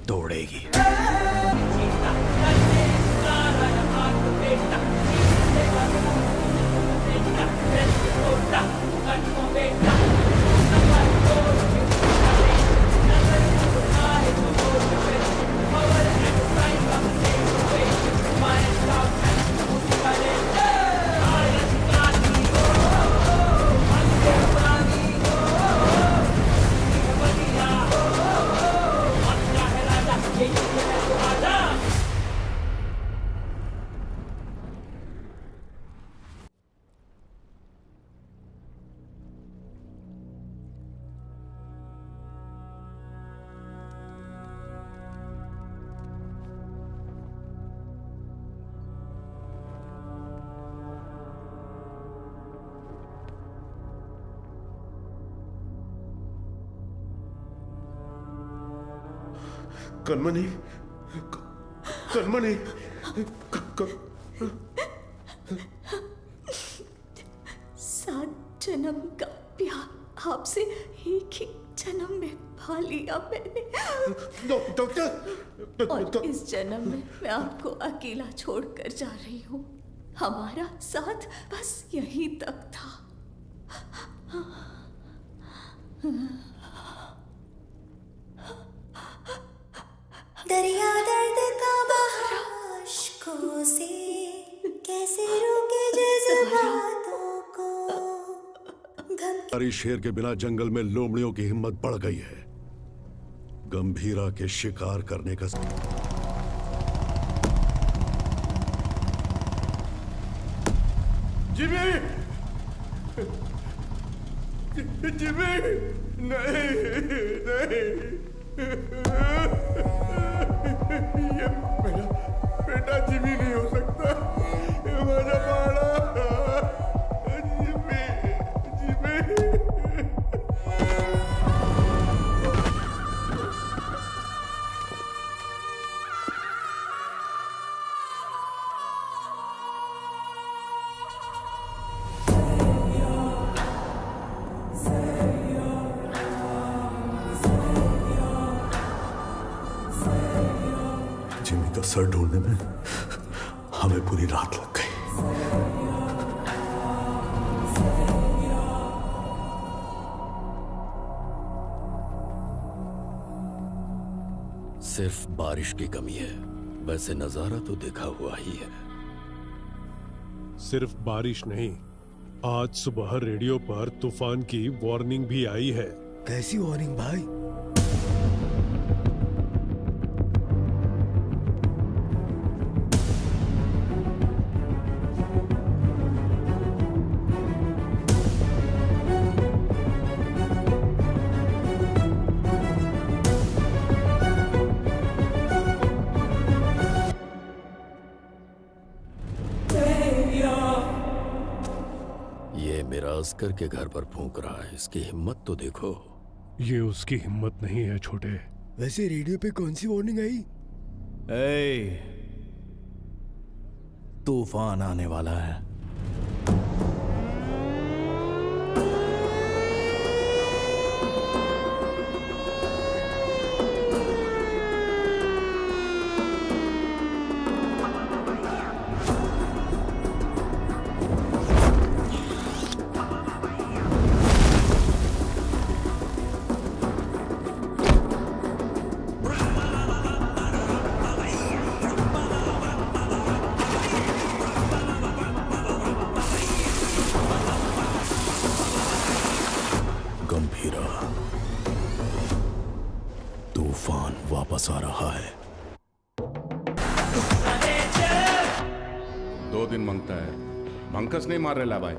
तोड़ेगी। कनमनी, कनमनी, सात जन्म का प्यार आपसे एक ही जन्म में पा लिया मैंने। डॉक्टर, और इस जन्म में मैं आपको अकेला छोड़कर जा रही हूँ। हमारा साथ बस यहीं तक था। दरिया दर्द का बहा अश्कों से कैसे रोके जज्बातों को। हमारी शेर के बिना जंगल में लोमड़ियों की हिम्मत बढ़ गई है। गंभीरा के शिकार करने का जिमी, जिमी, नहीं, नहीं, ये मेरा बेटा जिमी नहीं हो सकता। ये मेरा बाड़ा जिमी, जिमी। जिमी का सर ढूंढने में हमें पूरी रात लग गई। सिर्फ बारिश की कमी है, वैसे नजारा तो देखा हुआ ही है। सिर्फ बारिश नहीं, आज सुबह रेडियो पर तूफान की वार्निंग भी आई है। कैसी वार्निंग भाई? मेरा अस्कर के घर पर फूंक रहा है, इसकी हिम्मत तो देखो। ये उसकी हिम्मत नहीं है छोटे। वैसे रेडियो पे कौन सी वार्निंग आई? तूफान आने वाला है। गंभीरा, तूफान वापस आ रहा है। 2 दिन मांगता है, मंकस नहीं मार रेला भाई।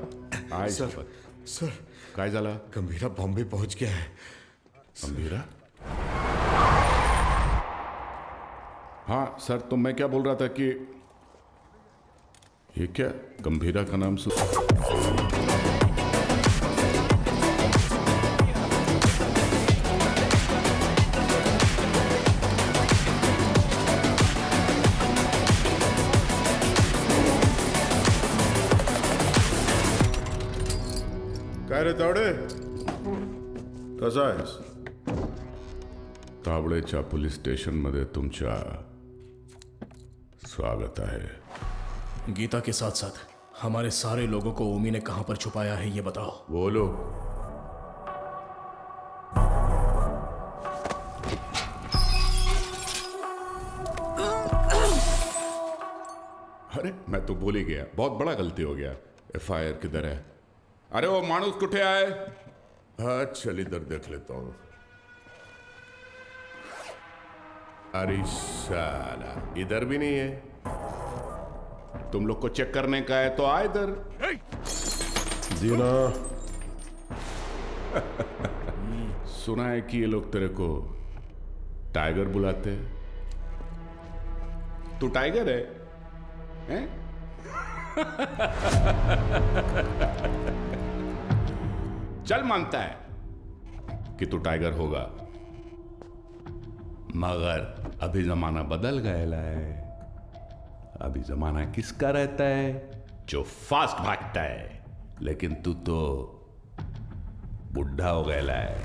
आय सर काय झाला? गंभीरा बॉम्बे पहुंच गया है। गंभीरा? हाँ सर, तो मैं क्या बोल रहा था कि ये क्या गंभीरा का नाम काय रे तावडे, कसा आहेस? तावडेच्या पोलीस स्टेशन मध्ये तुमच्या स्वागत है। गीता के साथ साथ हमारे सारे लोगों को ओमी ने कहां पर छुपाया है ये बताओ। बोलो। अरे मैं तो बोल ही गया, बहुत बड़ा गलती हो गया। FIR किधर है? अरे वो मानुस कुठे आए? हाँ चल इधर देख लेता हूं। अरे साला इधर भी नहीं है। तुम लोग को चेक करने का है तो आ इधर। दीना, सुना है कि ये लोग तेरे को टाइगर बुलाते हैं। तू टाइगर है, हैं? चल मानता है कि तू टाइगर होगा, मगर अभी जमाना बदल गया है। अभी जमाना किसका रहता है? जो फास्ट भागता है। लेकिन तू तो बुढ़ा हो गया है।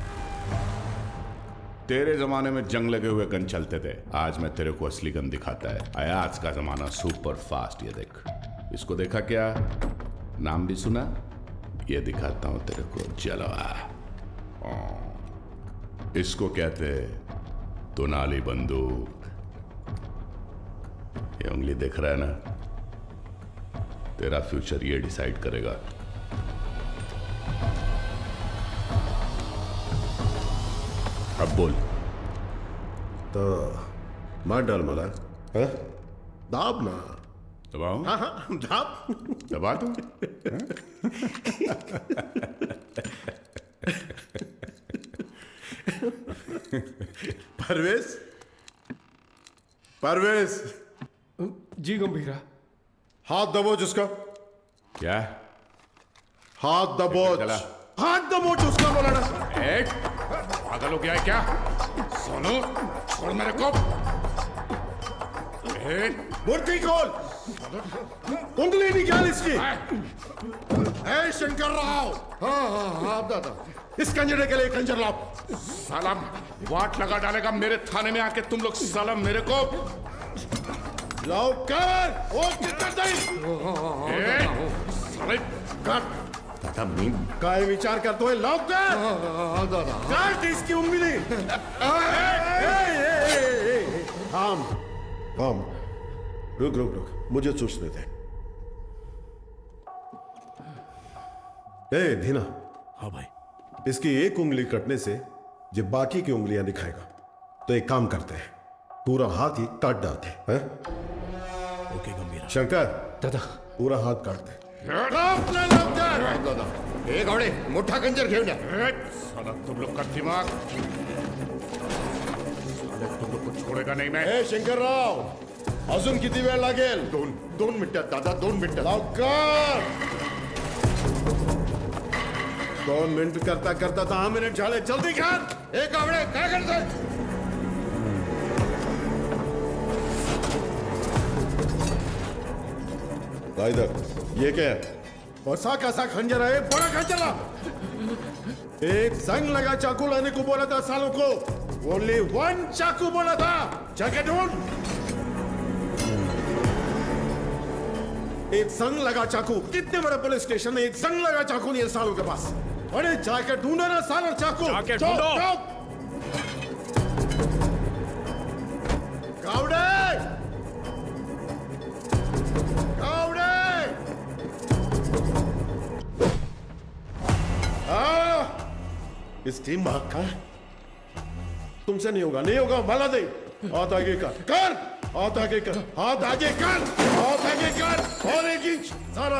तेरे जमाने में जंग लगे हुए गन चलते थे, आज मैं तेरे को असली गन दिखाता है। आया आज का जमाना सुपर फास्ट। ये देख, इसको देखा क्या? नाम भी सुना? ये दिखाता हूं तेरे को, जलवा। इसको कहते दुनाली बंदूक। ये उंगली देख रहा है ना? तेरा फ्यूचर ये डिसाइड करेगा। अब बोल। तो मार डाल मला, हाँ? दाब ना। दबाऊं? हाँ हाँ दाब। दबा दूं? परवेश, परवेश। जी गंभीरा। हाथ दबोच उसका। क्या? हाथ दबोच। हाथ दबोच उसका, बोला ना। पागल हो गया है क्या? सोनू छोड़ मेरे को। मूर्ति खोल। कुंडली निकाल इसकी। ए शंकर राव। हाँ दादा, इस कंजरे के लिए कंजर लाओ। सालम वाट लगा डालेगा मेरे थाने में आके तुम लोग। सालम मेरे को लाओ कर। वो कितना दादा मीन काय विचार करतो है? लाओ कर। दादा काट इसकी उंगली। थाम थाम, रुक रुक रुक, मुझे सोचने दे। ए धीना। हाँ भाई। इसकी एक उंगली कटने से जो बाकी की उंगलियां दिखाएगा, तो एक काम करते हैं, पूरा हाथ ही काट डालते हैं। ओके गंभीरा। शंकर दादा पूरा हाथ काट दे। दादा हे घोडे, मोठा कंजर घेऊन या। साला तुम लोग का दिमाग, तुम लोग को छोड़ेगा नहीं मैं। ए शंकरराव, अजून किती वेळ लागेल? दोन मिनिटात दादा, 2 मिनिटात। लवकर। 2 मिनट करता करता 10 मिनट झाले. जल्दी कर. एक आवडे काय करतोय? इधर ये क्या है? बसा कैसा खंजर है? बड़ा खंजर ला. एक जंग लगा चाकू लाने को बोला था सालों को. ओनली 1 चाकू बोला था. जाके ढूंढ. एक जंग लगा चाकू. कितने बड़े पुलिस स्टेशन में एक जंग लगा चाकू नहीं है सालों के पास. अरे जाके ढूंढो ना सालों चाकू. जाके ढूंढो. कावड़े. इस टीम भाग का तुमसे नहीं होगा. नहीं होगा. भला दे. हाथ आगे कर. हाथ आगे कर. हाथ आगे कर. हाथ आगे कर. और 1 इंच. सारा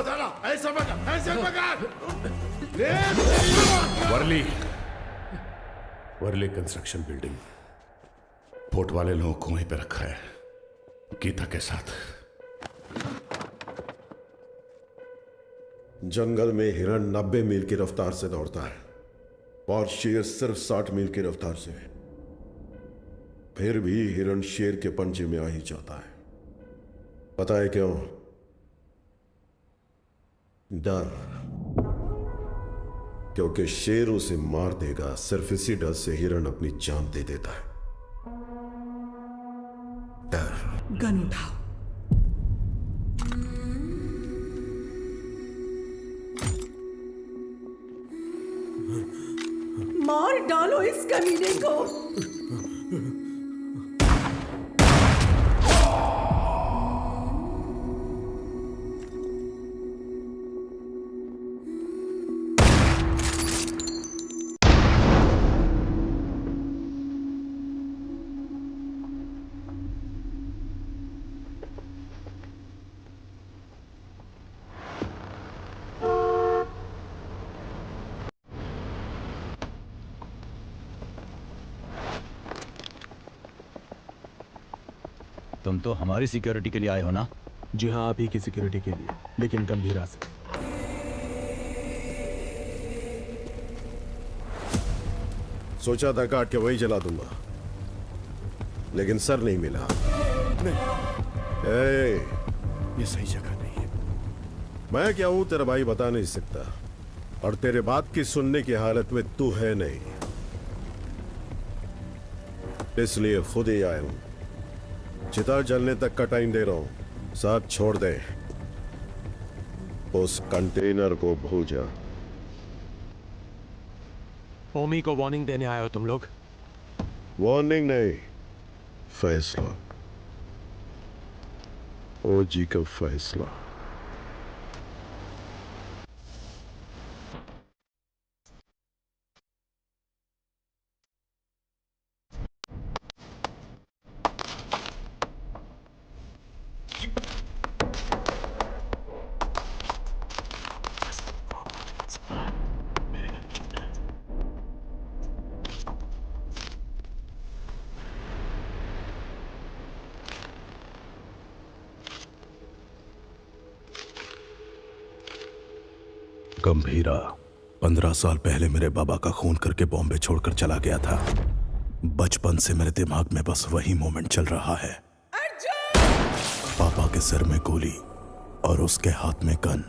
ऐसा पकड़. ऐसे पकड़. Worli construction building. पोर्ट वाले लोगों को वहीं पे रखा है गीता के साथ. जंगल में हिरण 90 मील की रफ्तार से दौड़ता है और शेर सिर्फ 60 मील की रफ्तार से. फिर भी हिरण शेर के पंजे में आ ही जाता है. पता है क्यों? डर. क्योंकि शेर उसे मार देगा. सिर्फ इसी डर से हिरण अपनी जान दे देता है. डर. गन उठाओ. मार डालो इस कमीने को. तुम तो हमारी सिक्योरिटी के लिए आए हो ना? जी हाँ, आप ही की सिक्योरिटी के लिए, लेकिन गंभीरा से. सोचा था काट के वही जला दूंगा, लेकिन सर नहीं मिला. ये सही जगह नहीं है. मैं क्या हूं तेरा भाई बता नहीं सकता, और तेरे बात की सुनने की हालत में तू है नहीं. इसलिए खुद ही आया हूं. चिता जलने तक का टाइम दे रहा हूं. साथ छोड़ दे. उस कंटेनर को भूल जा. ओमी को वार्निंग देने आए हो तुम लोग? वार्निंग नहीं, फैसला. ओजी का फैसला. गंभीरा 15 साल पहले मेरे बाबा का खून करके बॉम्बे छोड़कर चला गया था. बचपन से मेरे दिमाग में बस वही मोमेंट चल रहा है. पापा के सिर में गोली और उसके हाथ में गन.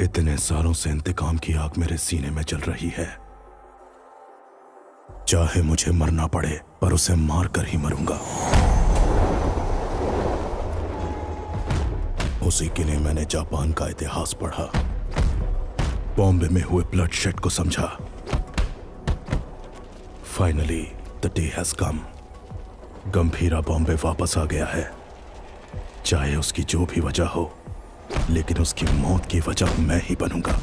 इतने सालों से इंतकाम की आग मेरे सीने में जल रही है. चाहे मुझे मरना पड़े, पर उसे मार कर ही मरूंगा. उसी के लिए मैंने जापान का इतिहास पढ़ा, बॉम्बे में हुए ब्लडशेड को समझा. Finally the day has come. Gambhira Bombay वापस आ गया है. चाहे उसकी जो भी वजह हो, लेकिन उसकी मौत की वजह मैं ही बनूंगा.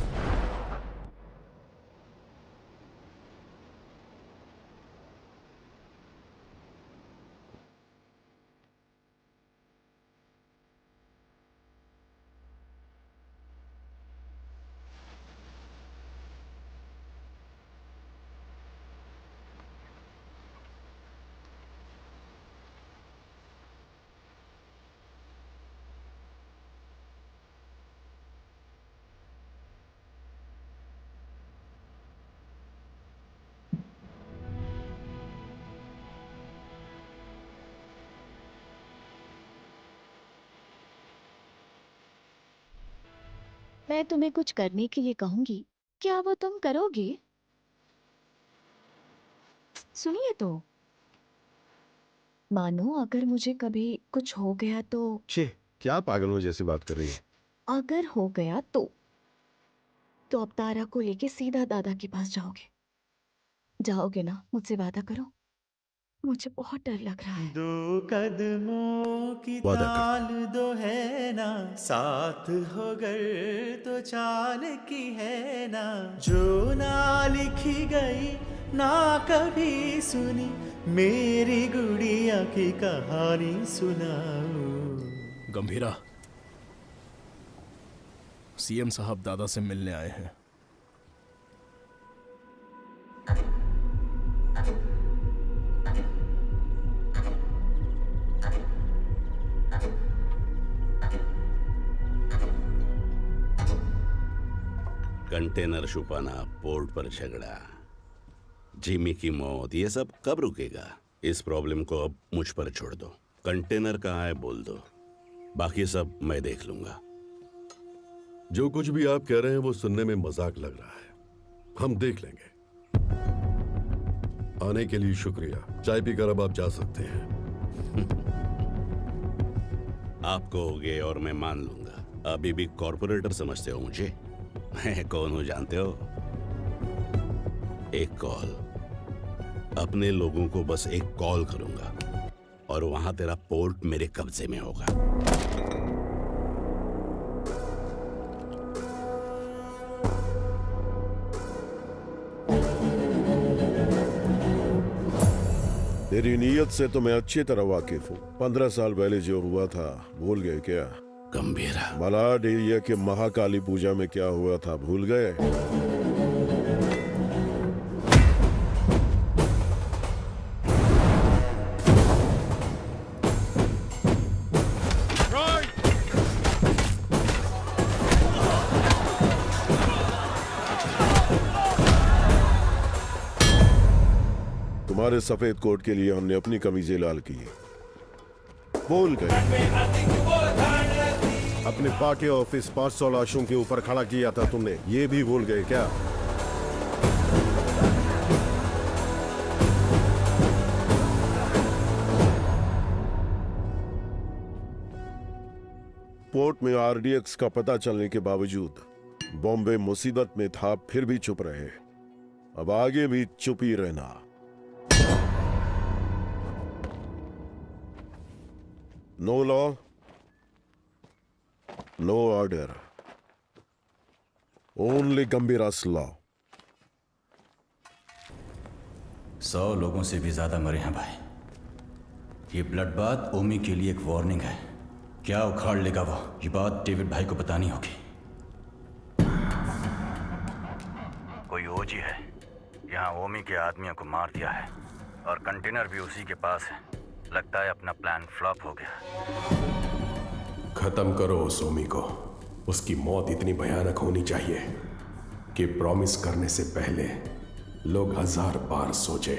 मैं तुम्हें कुछ करने के लिए कहूंगी, क्या वो तुम करोगे? सुनिए तो, मानो अगर मुझे कभी कुछ हो गया तो। छे, क्या पागलों जैसी बात कर रही है? अगर हो गया तो अवतारा को लेके सीधा दादा के पास जाओगे? जाओगे ना? मुझसे वादा करो, मुझे बहुत डर लग रहा है। दो कदमों की ताल दो है ना, साथ हो गए तो चाल की है ना, जो ना लिखी गई ना कभी सुनी, मेरी गुड़िया की कहानी सुनाओ। गंभीरा, सीएम साहब दादा से मिलने आए हैं। कंटेनर छुपाना, पोर्ट पर झगड़ा, जिमी की मौत, ये सब कब रुकेगा? इस प्रॉब्लम को अब मुझ पर छोड़ दो। कंटेनर कहाँ है बोल दो, बाकी सब मैं देख लूंगा। जो कुछ भी आप कह रहे हैं वो सुनने में मजाक लग रहा है, हम देख लेंगे। आने के लिए शुक्रिया। चाय पीकर अब आप जा सकते हैं। आप कहोगे और मैं मान लूंगा। अभी भी कॉर्पोरेटर समझते हो मुझे? मैं कौन हूं जानते हो? एक कॉल, अपने लोगों को बस एक कॉल करूंगा और वहां तेरा पोर्ट मेरे कब्जे में होगा। तेरी नीयत से तो मैं अच्छी तरह वाकिफ हूँ। 15 साल पहले जो हुआ था भूल गए क्या? गंभीरा, मलाड एरिया के महाकाली पूजा में क्या हुआ था भूल गए? तुम्हारे सफेद कोट के लिए हमने अपनी कमीजें लाल की। भूल गए? अपने पार्टी ऑफिस 500 लाशों के ऊपर खड़ा किया था तुमने, ये भी भूल गए क्या? पोर्ट में आरडीएक्स का पता चलने के बावजूद बॉम्बे मुसीबत में था, फिर भी चुप रहे। अब आगे भी चुप ही रहना। No law, no order, only Gambhira's law. 100 लोगों से भी ज्यादा मरे हैं भाई। ये ब्लड बाथ ओमी के लिए एक वार्निंग है। क्या उखाड़ लेगा वो, ये बात डेविड भाई को बतानी होगी। कोई ओजी है यहाँ, ओमी के आदमियों को मार दिया है और कंटेनर भी उसी के पास है। लगता है अपना प्लान फ्लॉप हो गया। खत्म करो उस ओमी को। उसकी मौत इतनी भयानक होनी चाहिए कि प्रॉमिस करने से पहले लोग 1000 बार सोचे।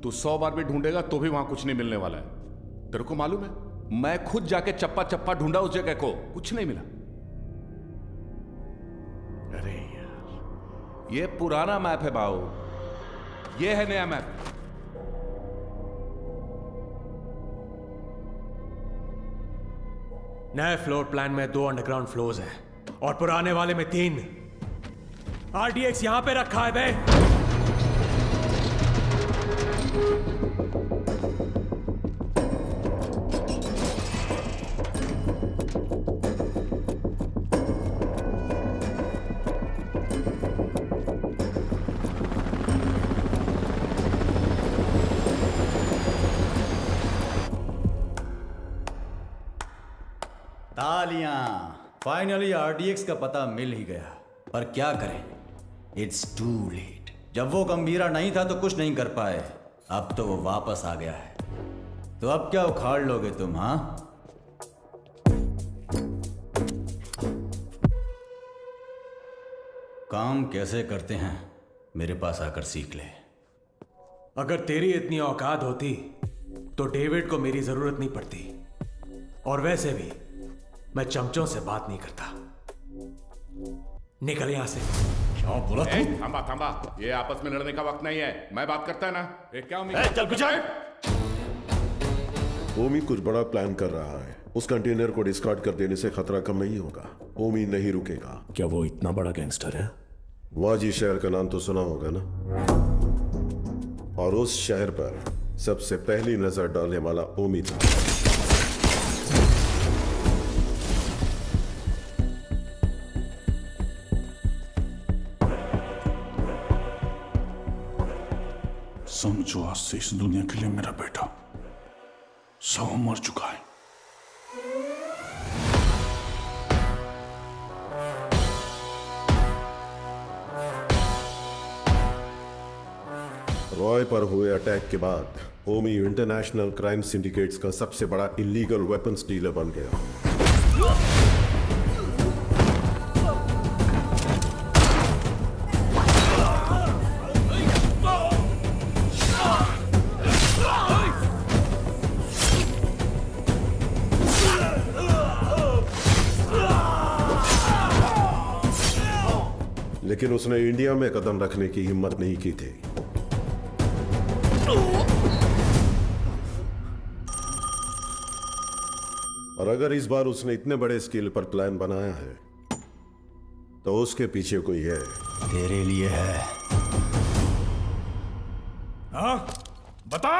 तू 100 बार भी ढूंढेगा तो भी वहां कुछ नहीं मिलने वाला है। तेरे को मालूम है, मैं खुद जाके चप्पा चप्पा ढूंढा उस जगह को, कुछ नहीं मिला। अरे यार, ये पुराना मैप है बाऊ, ये है नया मैप। नए फ्लोर प्लान में 2 अंडरग्राउंड फ्लोर्स हैं और पुराने वाले में 3। आरडीएक्स यहां पे रखा है बे। तालियां, फाइनली आरडीएक्स का पता मिल ही गया। पर क्या करें, इट्स टू लेट। जब वो गंभीरा नहीं था तो कुछ नहीं कर पाए, अब तो वो वापस आ गया है। तो अब क्या उखाड़ लोगे तुम? हाँ, काम कैसे करते हैं मेरे पास आकर सीख ले। अगर तेरी इतनी औकात होती तो डेविड को मेरी जरूरत नहीं पड़ती, और वैसे भी मैं चमचों से बात नहीं करता। निकल यहां से। क्या बोला तू? थांबा थांबा, ये आपस में लड़ने का वक्त नहीं है। मैं बात करता है ना। क्या चल पीछे। ओमी कुछ बड़ा प्लान कर रहा है। उस कंटेनर को डिस्कार्ड कर देने से खतरा कम नहीं होगा। ओमी नहीं रुकेगा। क्या वो इतना बड़ा गैंगस्टर है? वाजी शहर का नाम तो सुना होगा ना, और उस शहर पर सबसे पहली नजर डालने वाला ओमी था। समझो, आज से इस दुनिया के लिए मेरा बेटा सौ मर चुका है। रॉय पर हुए अटैक के बाद ओमी इंटरनेशनल क्राइम सिंडिकेट्स का सबसे बड़ा इलीगल वेपन्स डीलर बन गया। लेकिन उसने इंडिया में कदम रखने की हिम्मत नहीं की थी। और अगर इस बार उसने इतने बड़े स्केल पर प्लान बनाया है तो उसके पीछे कोई है। तेरे लिए है। हाँ बता।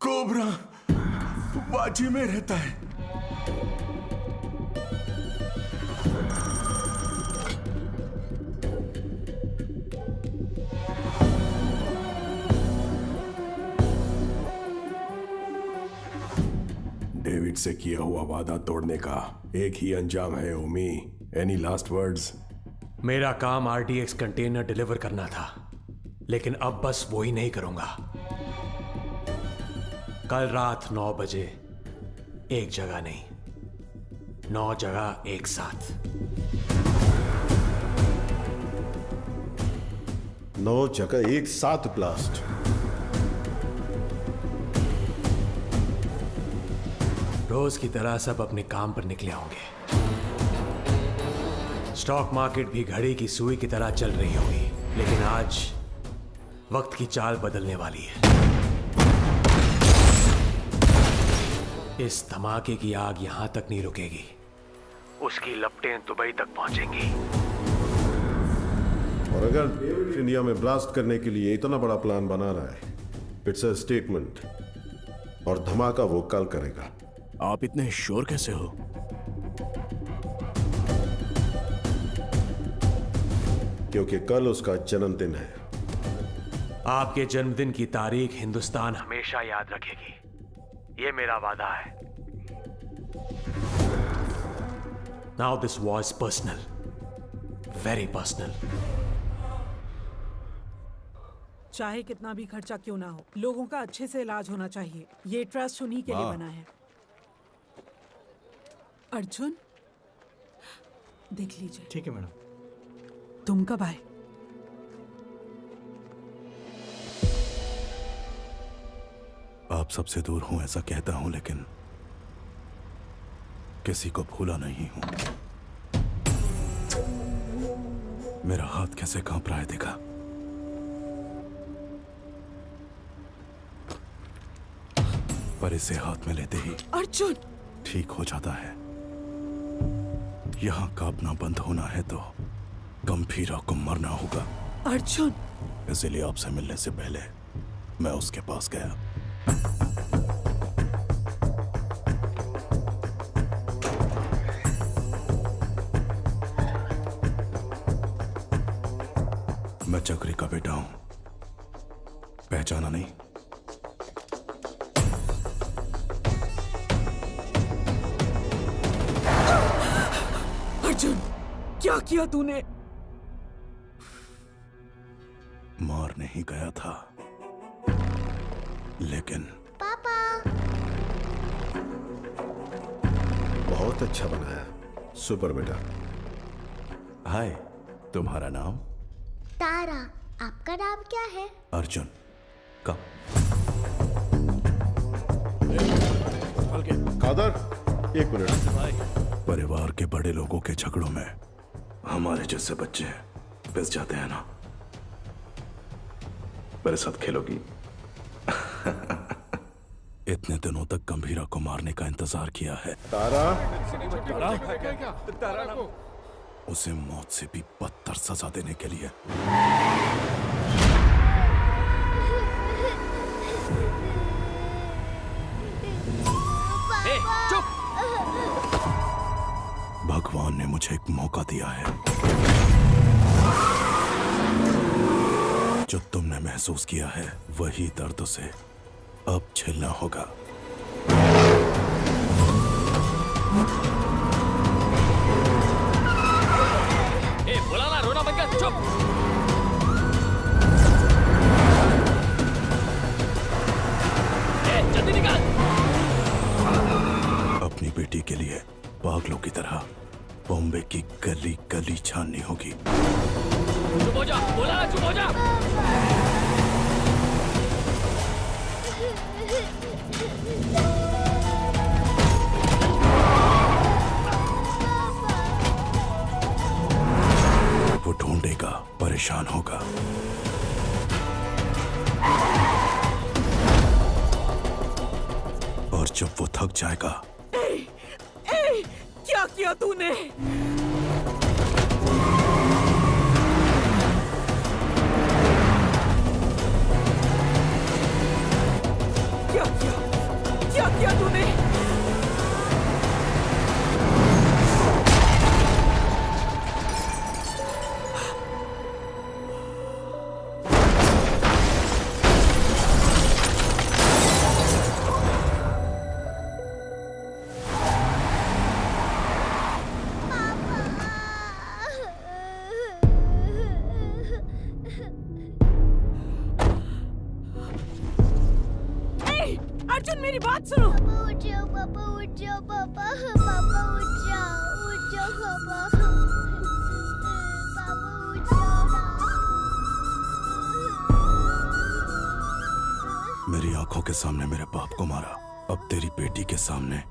कोबरा बाजी में रहता है। डेविड से किया हुआ वादा तोड़ने का एक ही अंजाम है ओमी। Any last words? मेरा काम आरडीएक्स कंटेनर डिलीवर करना था, लेकिन अब बस वो ही नहीं करूंगा। कल रात 9 बजे एक जगह नहीं, 9 जगह एक साथ। 9 जगह एक साथ ब्लास्ट। रोज की तरह सब अपने काम पर निकले होंगे। स्टॉक मार्केट भी घड़ी की सुई की तरह चल रही होगी, लेकिन आज वक्त की चाल बदलने वाली है। इस धमाके की आग यहां तक नहीं रुकेगी, उसकी लपटें दुबई तक पहुंचेंगी। और अगर इंडिया में ब्लास्ट करने के लिए इतना बड़ा प्लान बना रहा है, इट्स अ स्टेटमेंट, और धमाका वो कल करेगा। आप इतने श्योर कैसे हो? क्योंकि कल उसका जन्मदिन है। आपके जन्मदिन की तारीख हिंदुस्तान हमेशा याद रखेगी, ये मेरा वादा है। Now this was personal, very personal. चाहे कितना भी खर्चा क्यों ना हो, लोगों का अच्छे से इलाज होना चाहिए। ये ट्रस्ट उन्हीं के लिए बना है। अर्जुन, देख लीजिए। ठीक है मैडम। तुम कब आए? आप सबसे दूर हूं ऐसा कहता हूं, लेकिन किसी को भूला नहीं हूं। मेरा हाथ कैसे कांप रहा है देखा? पर इसे हाथ में लेते ही अर्जुन ठीक हो जाता है। यहां कांपना बंद होना है तो गंभीरा को मरना होगा। अर्जुन, इसलिए आपसे मिलने से पहले मैं उसके पास गया। मैं चक्री का बेटा हूं, पहचाना नहीं? अर्जुन, क्या किया तूने? मार नहीं गया था, लेकिन पापा। बहुत अच्छा बनाया, सुपर बेटा। हाय। तुम्हारा नाम? तारा। आपका नाम क्या है? अर्जुन। कब? कादर, एक मिनट। परिवार के बड़े लोगों के झगड़ों में हमारे जैसे बच्चे पिस जाते हैं ना। मेरे साथ खेलोगी? इतने दिनों तक गंभीरा को मारने का इंतजार किया है। तारा, उसे मौत से भी बदतर सजा देने के लिए। चुप! भगवान ने मुझे एक मौका दिया है। जो तुमने महसूस किया है वही दर्द से अब झेलना होगा। बोला ना, रोना बंद कर, चुप। जल्दी निकाल। अपनी बेटी के लिए पागलों की तरह बॉम्बे की गली गली छाननी होगी। चुप हो जा, बोला ना, चुप हो जा। वो ढूंढेगा, परेशान होगा। और जब वो थक जाएगा। क्या किया तूने? क्या किया तूने? अर्जुन, मेरी बात सुनो। उठ जाओ पापा, उठ जाओ पापा, पापा उठ जाओ पापा, पापा उठ जाओ ना। मेरी आंखों के सामने मेरे बाप को मारा, अब तेरी बेटी के सामने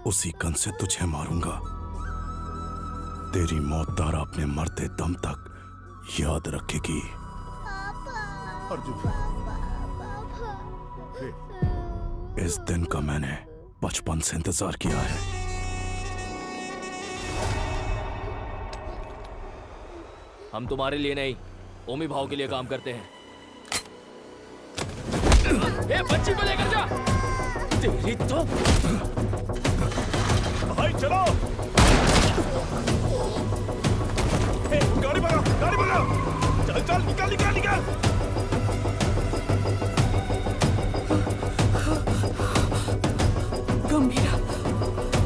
उसी गन से तुझे मारूंगा। तेरी मौत तारा अपने मरते दम तक याद रखेगी। इस दिन का मैंने बचपन से इंतजार किया है। हम तुम्हारे लिए नहीं, ओमी भाव के लिए काम करते हैं। ए, बच्ची को लेकर जा। तेरी तो भाई चलो। ए, गाड़ी भगा, गाड़ी भगा। चल चल, निकल निकल निकल। गंभीरा,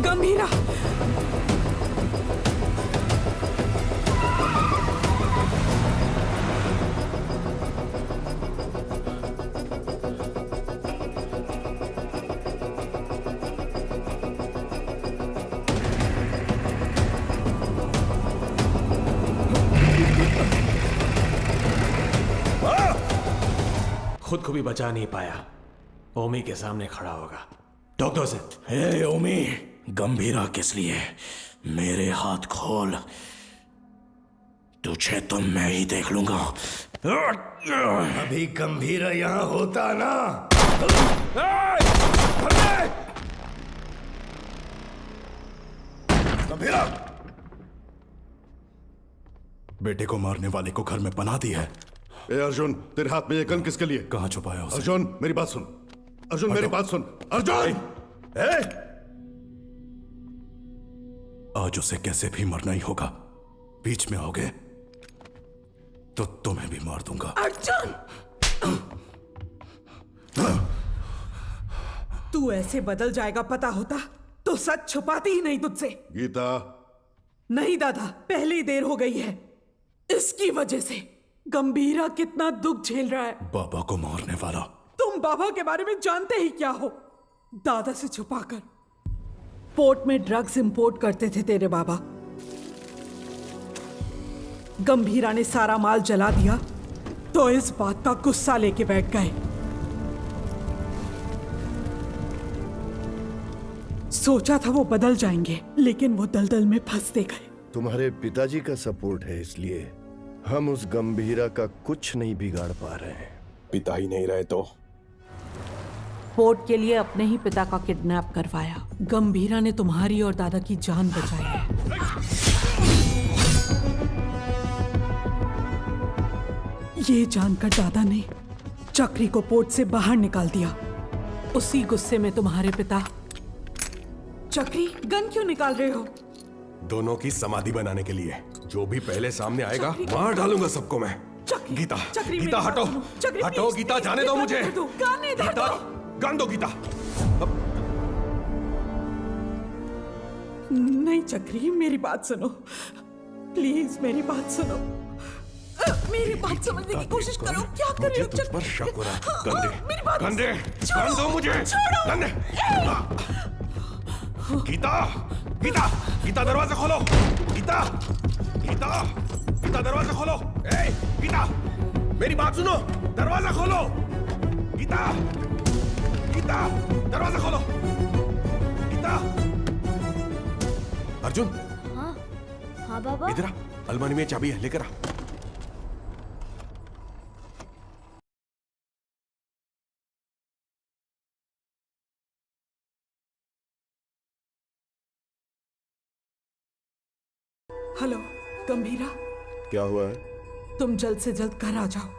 गंभीरा। खुद को भी बचा नहीं पाया, ओमी के सामने खड़ा होगा। डॉक्टर से, हे ओमी, गंभीरा किस लिए? मेरे हाथ खोल, तुझे तो मैं ही देख लूंगा। अभी गंभीरा यहाँ होता ना। गंभीरा! बेटे को मारने वाले को घर में पनाह दी है। ए अर्जुन, तेरे हाथ में ये गन किसके लिए? कहाँ छुपाया उसे? अर्जुन, मेरी बात सुन। अर्जुन, मेरी बात सुन। अर्जुन! आज उसे कैसे भी मरना ही होगा। बीच में आओगे तो तुम्हें भी मार दूंगा। अर्जुन! तू ऐसे बदल जाएगा पता होता तो सच छुपाती ही नहीं तुझसे। गीता। नहीं दादा, पहले ही देर हो गई है। इसकी वजह से गंभीरा कितना दुख झेल रहा है। बाबा को मारने वाला। तुम बाबा के बारे में जानते ही क्या हो? दादा से छुपाकर पोर्ट में ड्रग्स इंपोर्ट करते थे तेरे बाबा। गंभीरा ने सारा माल जला दिया तो इस बात का गुस्सा लेके बैठ गए। सोचा था वो बदल जाएंगे, लेकिन वो दलदल में फंसते गए। तुम्हारे पिताजी का सपोर्ट है, इसलिए हम उस गंभीरा का कुछ नहीं बिगाड़ पा रहे हैं। पिता ही नहीं रहे तो पोर्ट के लिए अपने ही पिता का किडनैप करवाया। गंभीरा ने तुम्हारी और दादा की जान बचाई है। ये जानकर दादा ने चक्री को पोर्ट से बाहर निकाल दिया। उसी गुस्से में तुम्हारे पिता। चक्री, गन क्यों निकाल रहे हो? दोनों की समाधि बनाने के लिए। जो भी पहले सामने आएगा मार डालूंगा सबको मैं। गीता, गीता हटो, हटो गीता, जाने दो मुझे। गीता, गन दो गीता। नहीं चक्री, मेरी बात सुनो प्लीज, मेरी बात सुनो। मेरी बात समझने की कोशिश करो। क्या कर रहे हो? तुझ पर शक हो रहा है। गंदे, गंदे, गन दो मुझे। गंदे। गीता, गीता, गीता दरवाजा खोलो। गीता, गीता, गीता दरवाजा खोलो। ए, गीता, मेरी बात सुनो, दरवाजा खोलो। गीता, गीता, दरवाजा खोलो। गीता। अर्जुन। हाँ, हाँ बाबा। इधर आ, अलमारी में चाबी है, लेकर आ। हेलो गंभीरा, क्या हुआ है? तुम जल्द से जल्द घर आ जाओ।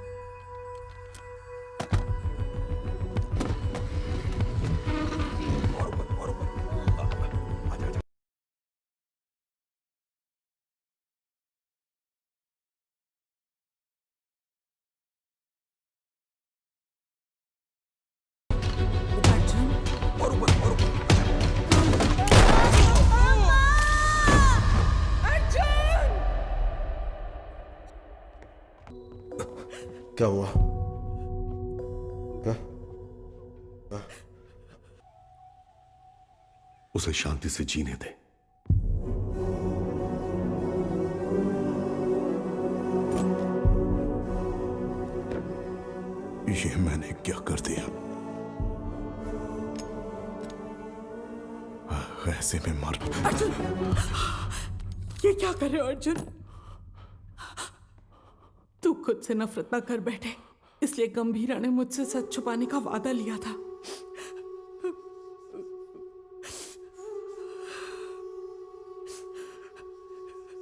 क्या हुआ? उसे शांति से जीने दे। ये मैंने क्या कर दिया? ऐसे में मर। अर्जुन, ये क्या कर रहे हो अर्जुन? तू खुद से नफरत न कर बैठे, इसलिए गंभीरा ने मुझसे सच छुपाने का वादा लिया था।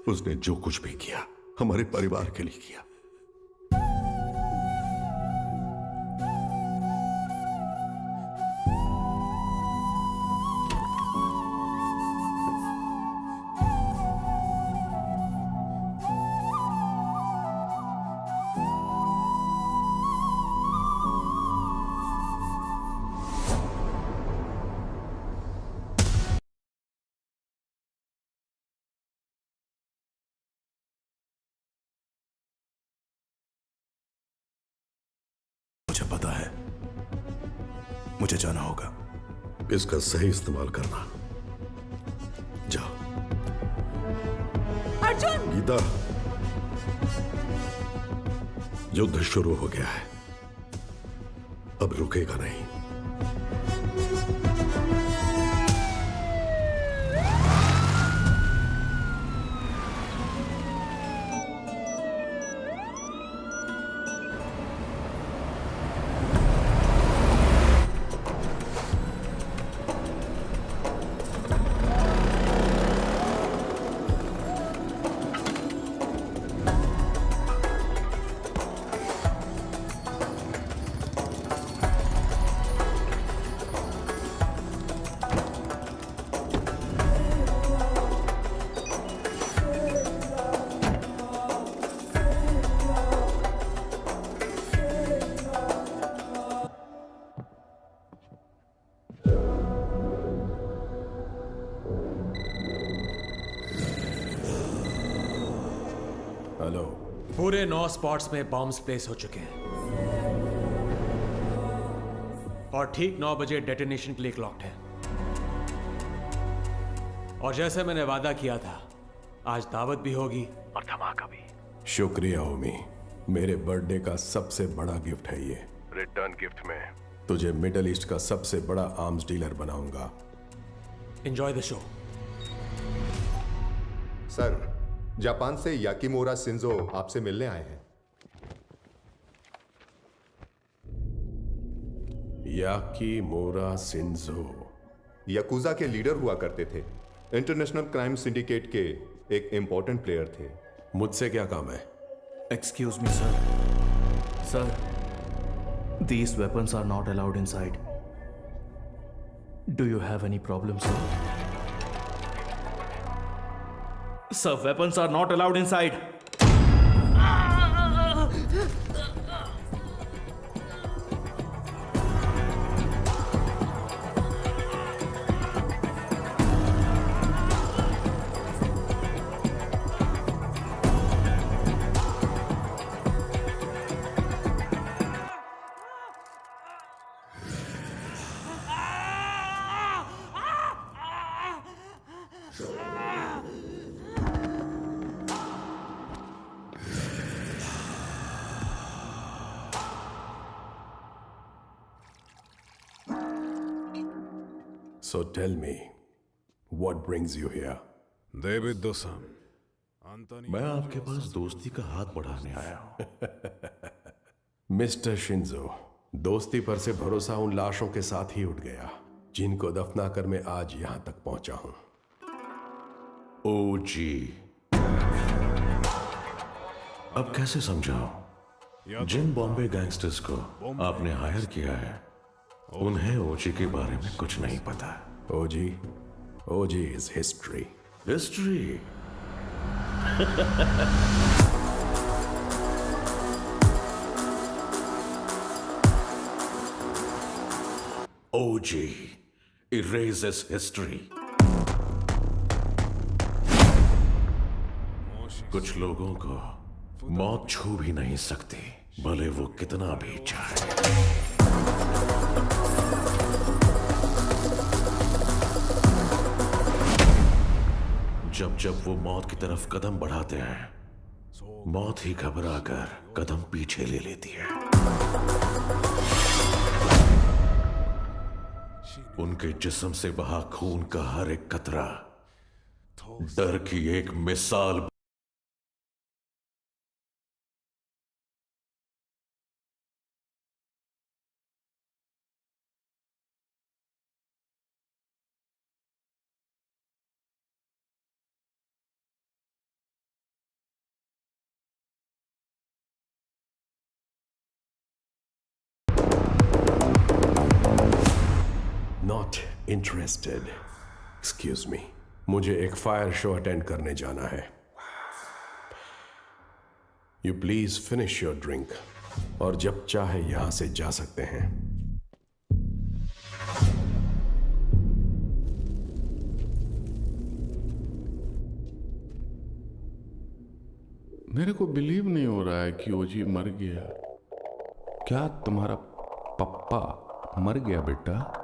उसने जो कुछ भी किया हमारे परिवार के लिए किया। मुझे पता है, मुझे जाना होगा। इसका सही इस्तेमाल करना। जाओ। अर्जुन! गीता, युद्ध शुरू हो गया है, अब रुकेगा नहीं। हेलो। पूरे 9 स्पॉट्स में बॉम्ब्स प्लेस हो चुके हैं और ठीक 9 बजे डेटोनेशन के लिए क्लॉक्ड है। और जैसे मैंने वादा किया था, आज दावत भी होगी और धमाका भी। शुक्रिया ओमी, मेरे बर्थडे का सबसे बड़ा गिफ्ट है ये। रिटर्न गिफ्ट में तुझे मिडिल ईस्ट का सबसे बड़ा आर्म्स डीलर बनाऊंगा। Enjoy the show. Sir, Japan से याकीमोरा शिंजो आपसे मिलने आए हैं। याकीमोरा शिंजो याकुजा के लीडर हुआ करते थे। इंटरनेशनल क्राइम सिंडिकेट के एक इंपॉर्टेंट प्लेयर थे। मुझसे क्या काम है? Excuse me, sir. Sir, these weapons are not allowed inside. Do you have any problem, sir? Sir, weapons are not allowed inside. So tell me, what brings you here? David दोसाम, मैं आपके पास दोस्ती का हाथ बढ़ाने आया हूं। मिस्टर शिंजो, दोस्ती पर से भरोसा उन लाशों के साथ ही उठ गया जिनको दफनाकर मैं आज यहां तक पहुंचा हूं। ओ जी, अब कैसे समझाऊं? जिन बॉम्बे गैंगस्टर्स को आपने हायर किया है, उन्हें ओजी के बारे में कुछ नहीं पता। OG is history. History? OG erases history. कुछ लोगों को मौत छू भी नहीं सकती, भले वो कितना भी चाहे। जब जब वो मौत की तरफ कदम बढ़ाते हैं, मौत ही घबरा कर कदम पीछे ले लेती है। उनके जिस्म से बहा खून का हर एक कतरा डर की एक मिसाल। Not interested. एक्सक्यूज मी, मुझे एक फायर शो अटेंड करने जाना है। You please finish your drink और जब चाहे यहां से जा सकते हैं। मेरे को बिलीव नहीं हो रहा है कि ओजी मर गया। क्या तुम्हारा पप्पा मर गया बेटा?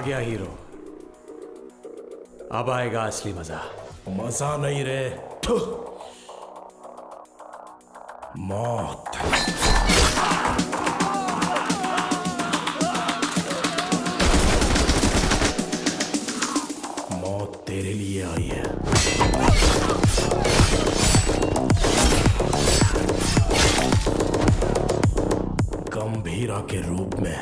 गया हीरो, अब आएगा असली मजा। मजा नहीं रे, मौत। रूप में।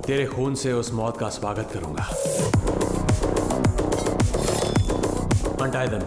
तेरे खून से उस मौत का स्वागत करूंगा। Untie them.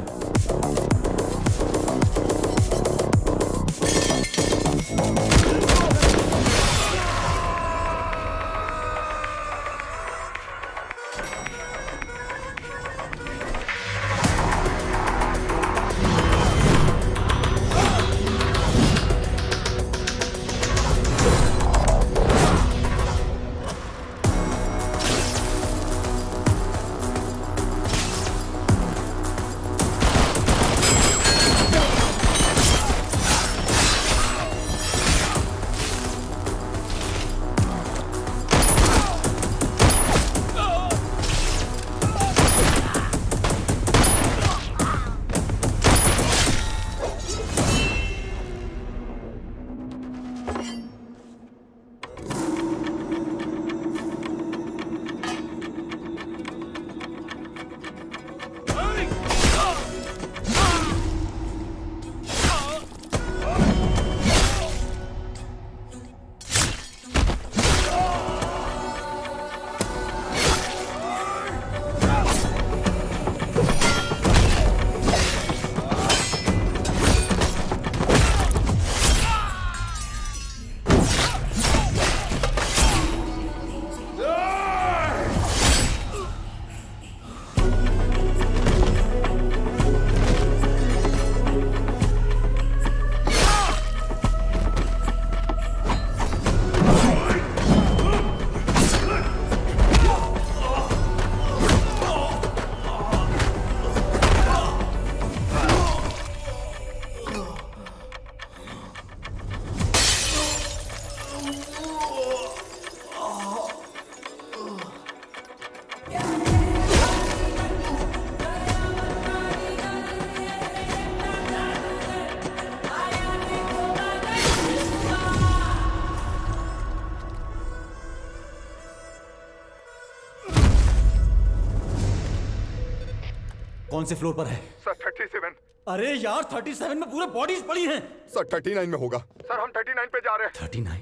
कौन से फ्लोर पर है? सर 37। अरे यार 37 में पूरे बॉडीज पड़ी हैं। सर 39 में होगा। सर हम 39 पे जा रहे हैं। 39?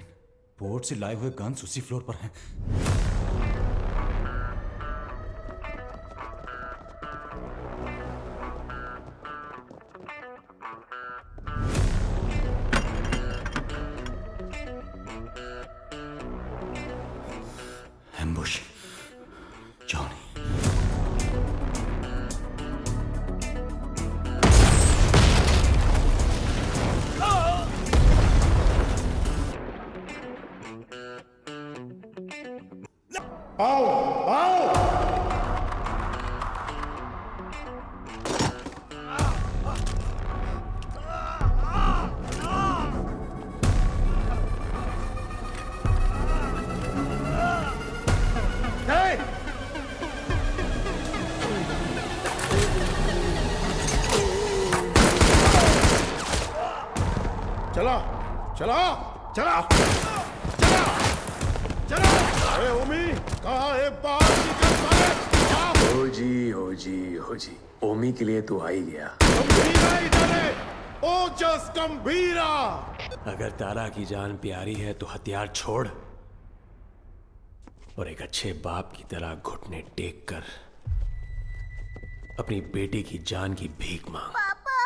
पोर्ट से लाए हुए गन्स उसी फ्लोर पर हैं। एम्बुश। जॉनी। आओ आओ चला चला चला चला चला। अरे ओमी कहा है बाहर निकल साले। हो जी हो जी हो जी, ओमी के लिए तो आ ही गया। गंभीरा इधर है। ओजस गंभीरा। अगर तारा की जान प्यारी है तो हथियार छोड़ और एक अच्छे बाप की तरह घुटने टेक कर अपनी बेटी की जान की भीख मांग। पापा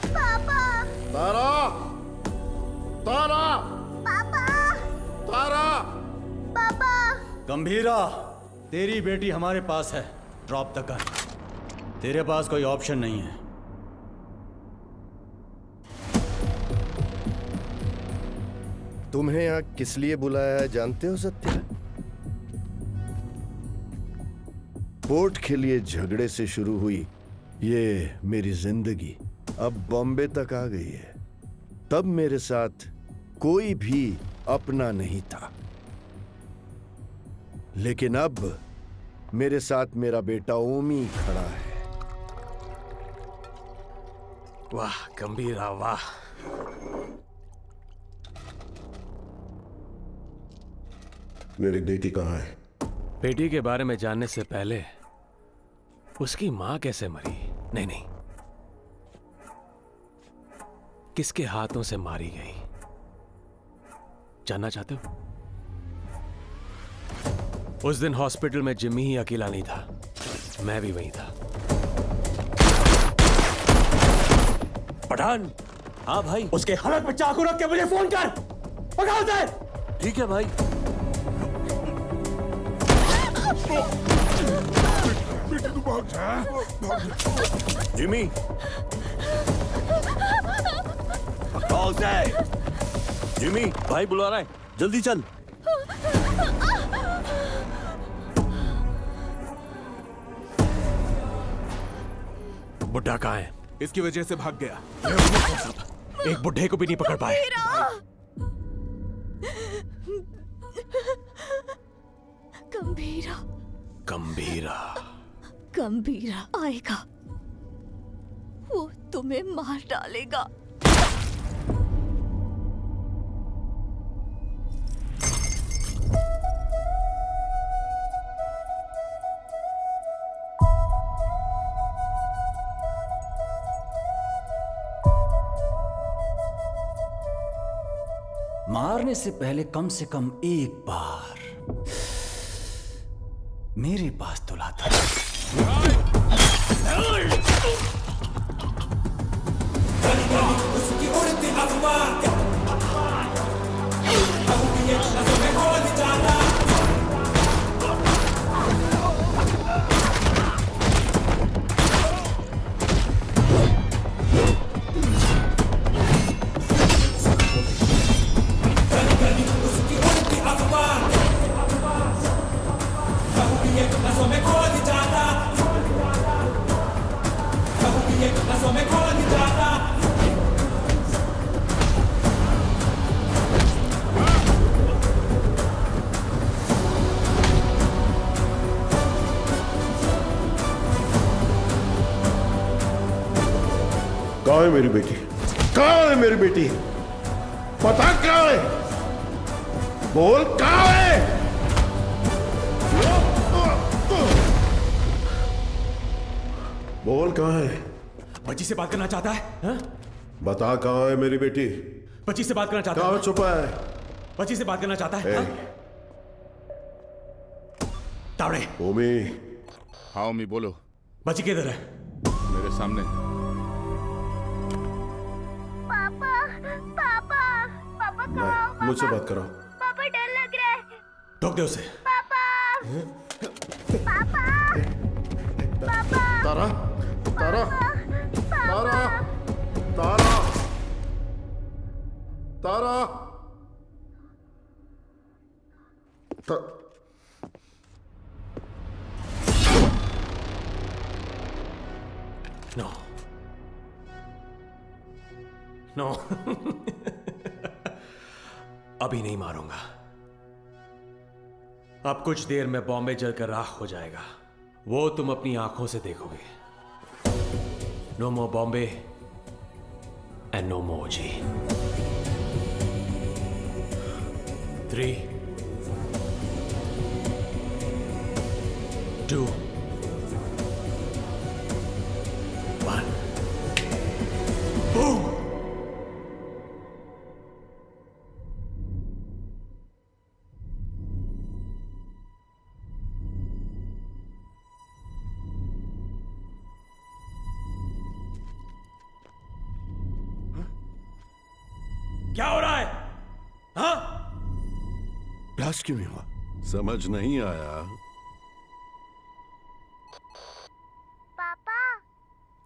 पापा तारा तारा पापा तारा। पापा गंभीरा, तेरी बेटी हमारे पास है। Drop the gun. तेरे पास कोई ऑप्शन नहीं है। तुम्हें यहाँ किस लिए बुलाया है जानते हो सत्या? पोर्ट के लिए झगड़े से शुरू हुई ये मेरी जिंदगी अब बॉम्बे तक आ गई है। तब मेरे साथ कोई भी अपना नहीं था, लेकिन अब मेरे साथ मेरा बेटा ओमी खड़ा है। वाह गंभीरा वाह। मेरी बेटी कहाँ है? बेटी के बारे में जानने से पहले उसकी मां कैसे मरी? नहीं नहीं, किसके हाथों से मारी गई, जानना चाहते हो? उस दिन हॉस्पिटल में जिम्मी ही अकेला नहीं था, मैं भी वहीं था। पठान। हाँ भाई। उसके हलक में चाकू रख के मुझे फोन कर। पकड़ दे। ठीक है भाई। जिमी, जिमी, भाई बुला रहा है, जल्दी चल। बुड्ढा कहाँ है? इसकी वजह से भाग गया। एक बुड्ढे को भी नहीं पकड़ पाए। गंभीरा, गंभीरा, गंभीरा आएगा, वो तुम्हें मार डालेगा। मारने से पहले कम से कम एक बार मेरे पास तो लाता। कहाँ है मेरी बेटी? कहाँ है मेरी बेटी? पता कहाँ है? बोल कहाँ है? बोल कहाँ है? बच्ची से बात करना चाहता है? हा? बता कहाँ है मेरी बेटी? बच्ची से बात करना चाहता है? कहाँ छुपा है? बच्ची से बात करना चाहता है? तावड़े। ओमी। हाँ ओमी बोलो। बच्ची किधर है? मेरे सामने। पापा, पापा, पापा कहाँ हो? मुझसे बात कराओ। पापा डर लग रहा है। ठोक दे उसे। पापा, पापा, पापा। तारा, तारा, तारा, तारा, तारा, नो, नो, अभी नहीं मारूंगा। अब कुछ देर में बॉम्बे जलकर राख हो जाएगा, वो तुम अपनी आंखों से देखोगे। No more Bombay and no more जी। 3, 2, 1, boom! क्या हो रहा है? हाँ? ब्लास्ट क्यों नहीं हुआ? समझ नहीं आया। पापा,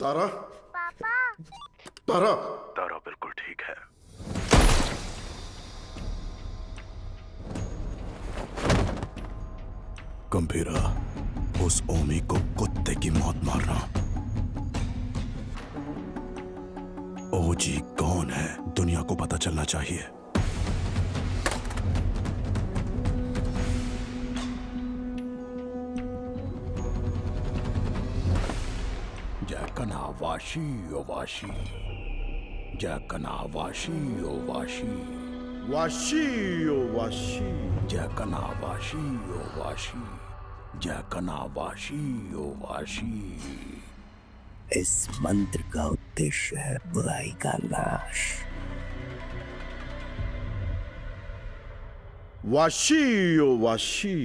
तारा, पापा, तारा, तारा बिल्कुल ठीक है। गंभीरा, उस ओमी को कुत्ते की मौत मारना। ओजी कौन है, दुनिया को पता चलना चाहिए। जैकना वाशी ओ वाशी, जैकना वाशी ओ वाशी, वाशी ओ वाशी, जैकना वाशी ओ वाशी, जैकना वाशी ओ वाशी। इस मंत्र का उद्देश्य है बुराई का नाश। वाशी ओ वाशी,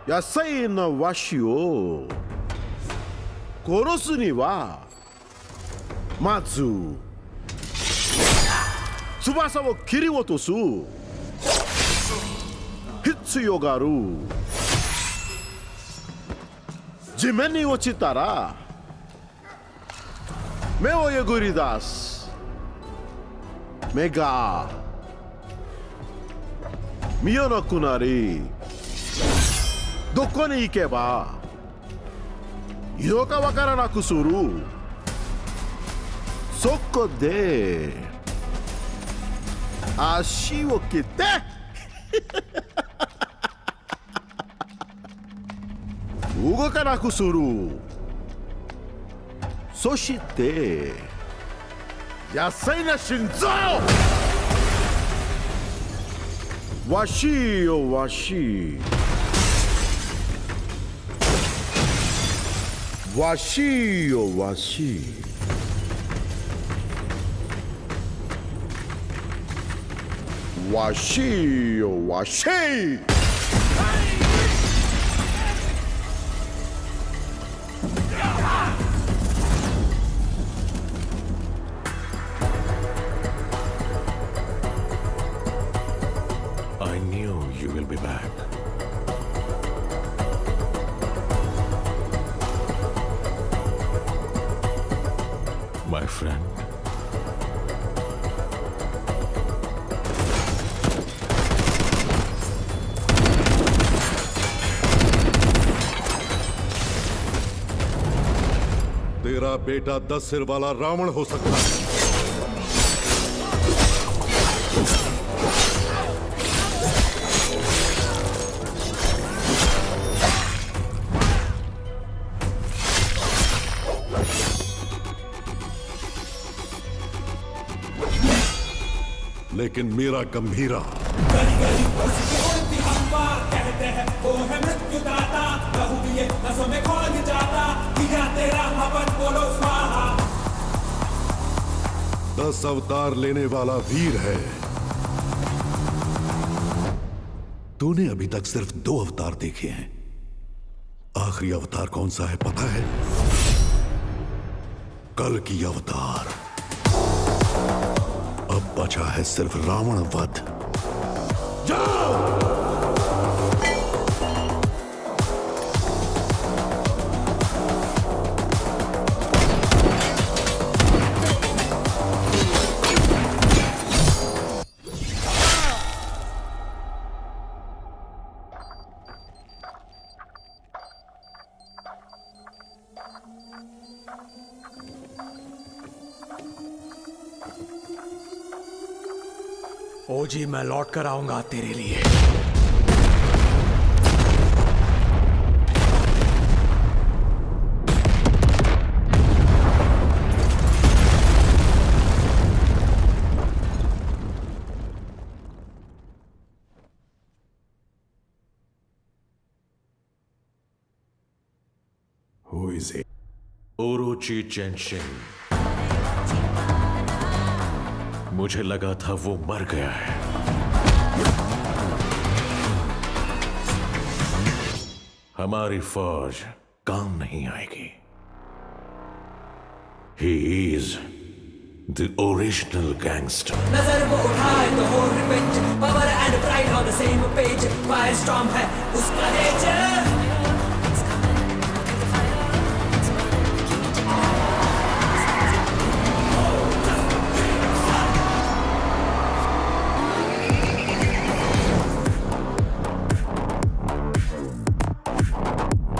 यासाई न वाशी ओ कोरोसु नि वा Matsu tsubasa wo kiriwotosu hitsuyo ga aru. Jimen ni ochitara me wo yeguridasu. Me ga miyonaku nari doko ni ikeba ido ka wakaranaku suru. Soko de ashi wo kite ugokanaku suru. Soshite yasai na shinzo washi o washi, washi o washi, washi o washi. I knew you will be back. My friend. तेरा बेटा 10 सिर वाला रावण हो सकता है, लेकिन मेरा गंभीरा कहते हैं वो है मृत्युदाता, बहुविये नसों में खोल जाता, किया तेरा हवन बोलो स्वाहा। 10 अवतार लेने वाला वीर है। तूने अभी तक सिर्फ 2 अवतार देखे हैं। आखिरी अवतार कौन सा है पता है? कल की अवतार। अब बचा है सिर्फ रावण वध। जाओ! ओजी, मैं लौट कर आऊंगा तेरे लिए। Who is it? Orochi Genshin. मुझे लगा था वो मर गया है। हमारी फौज काम नहीं आएगी। He is the original gangster. नजर वो उठाए तो हो revenge, power and pride on the same page, fire storm है उसका नेचर।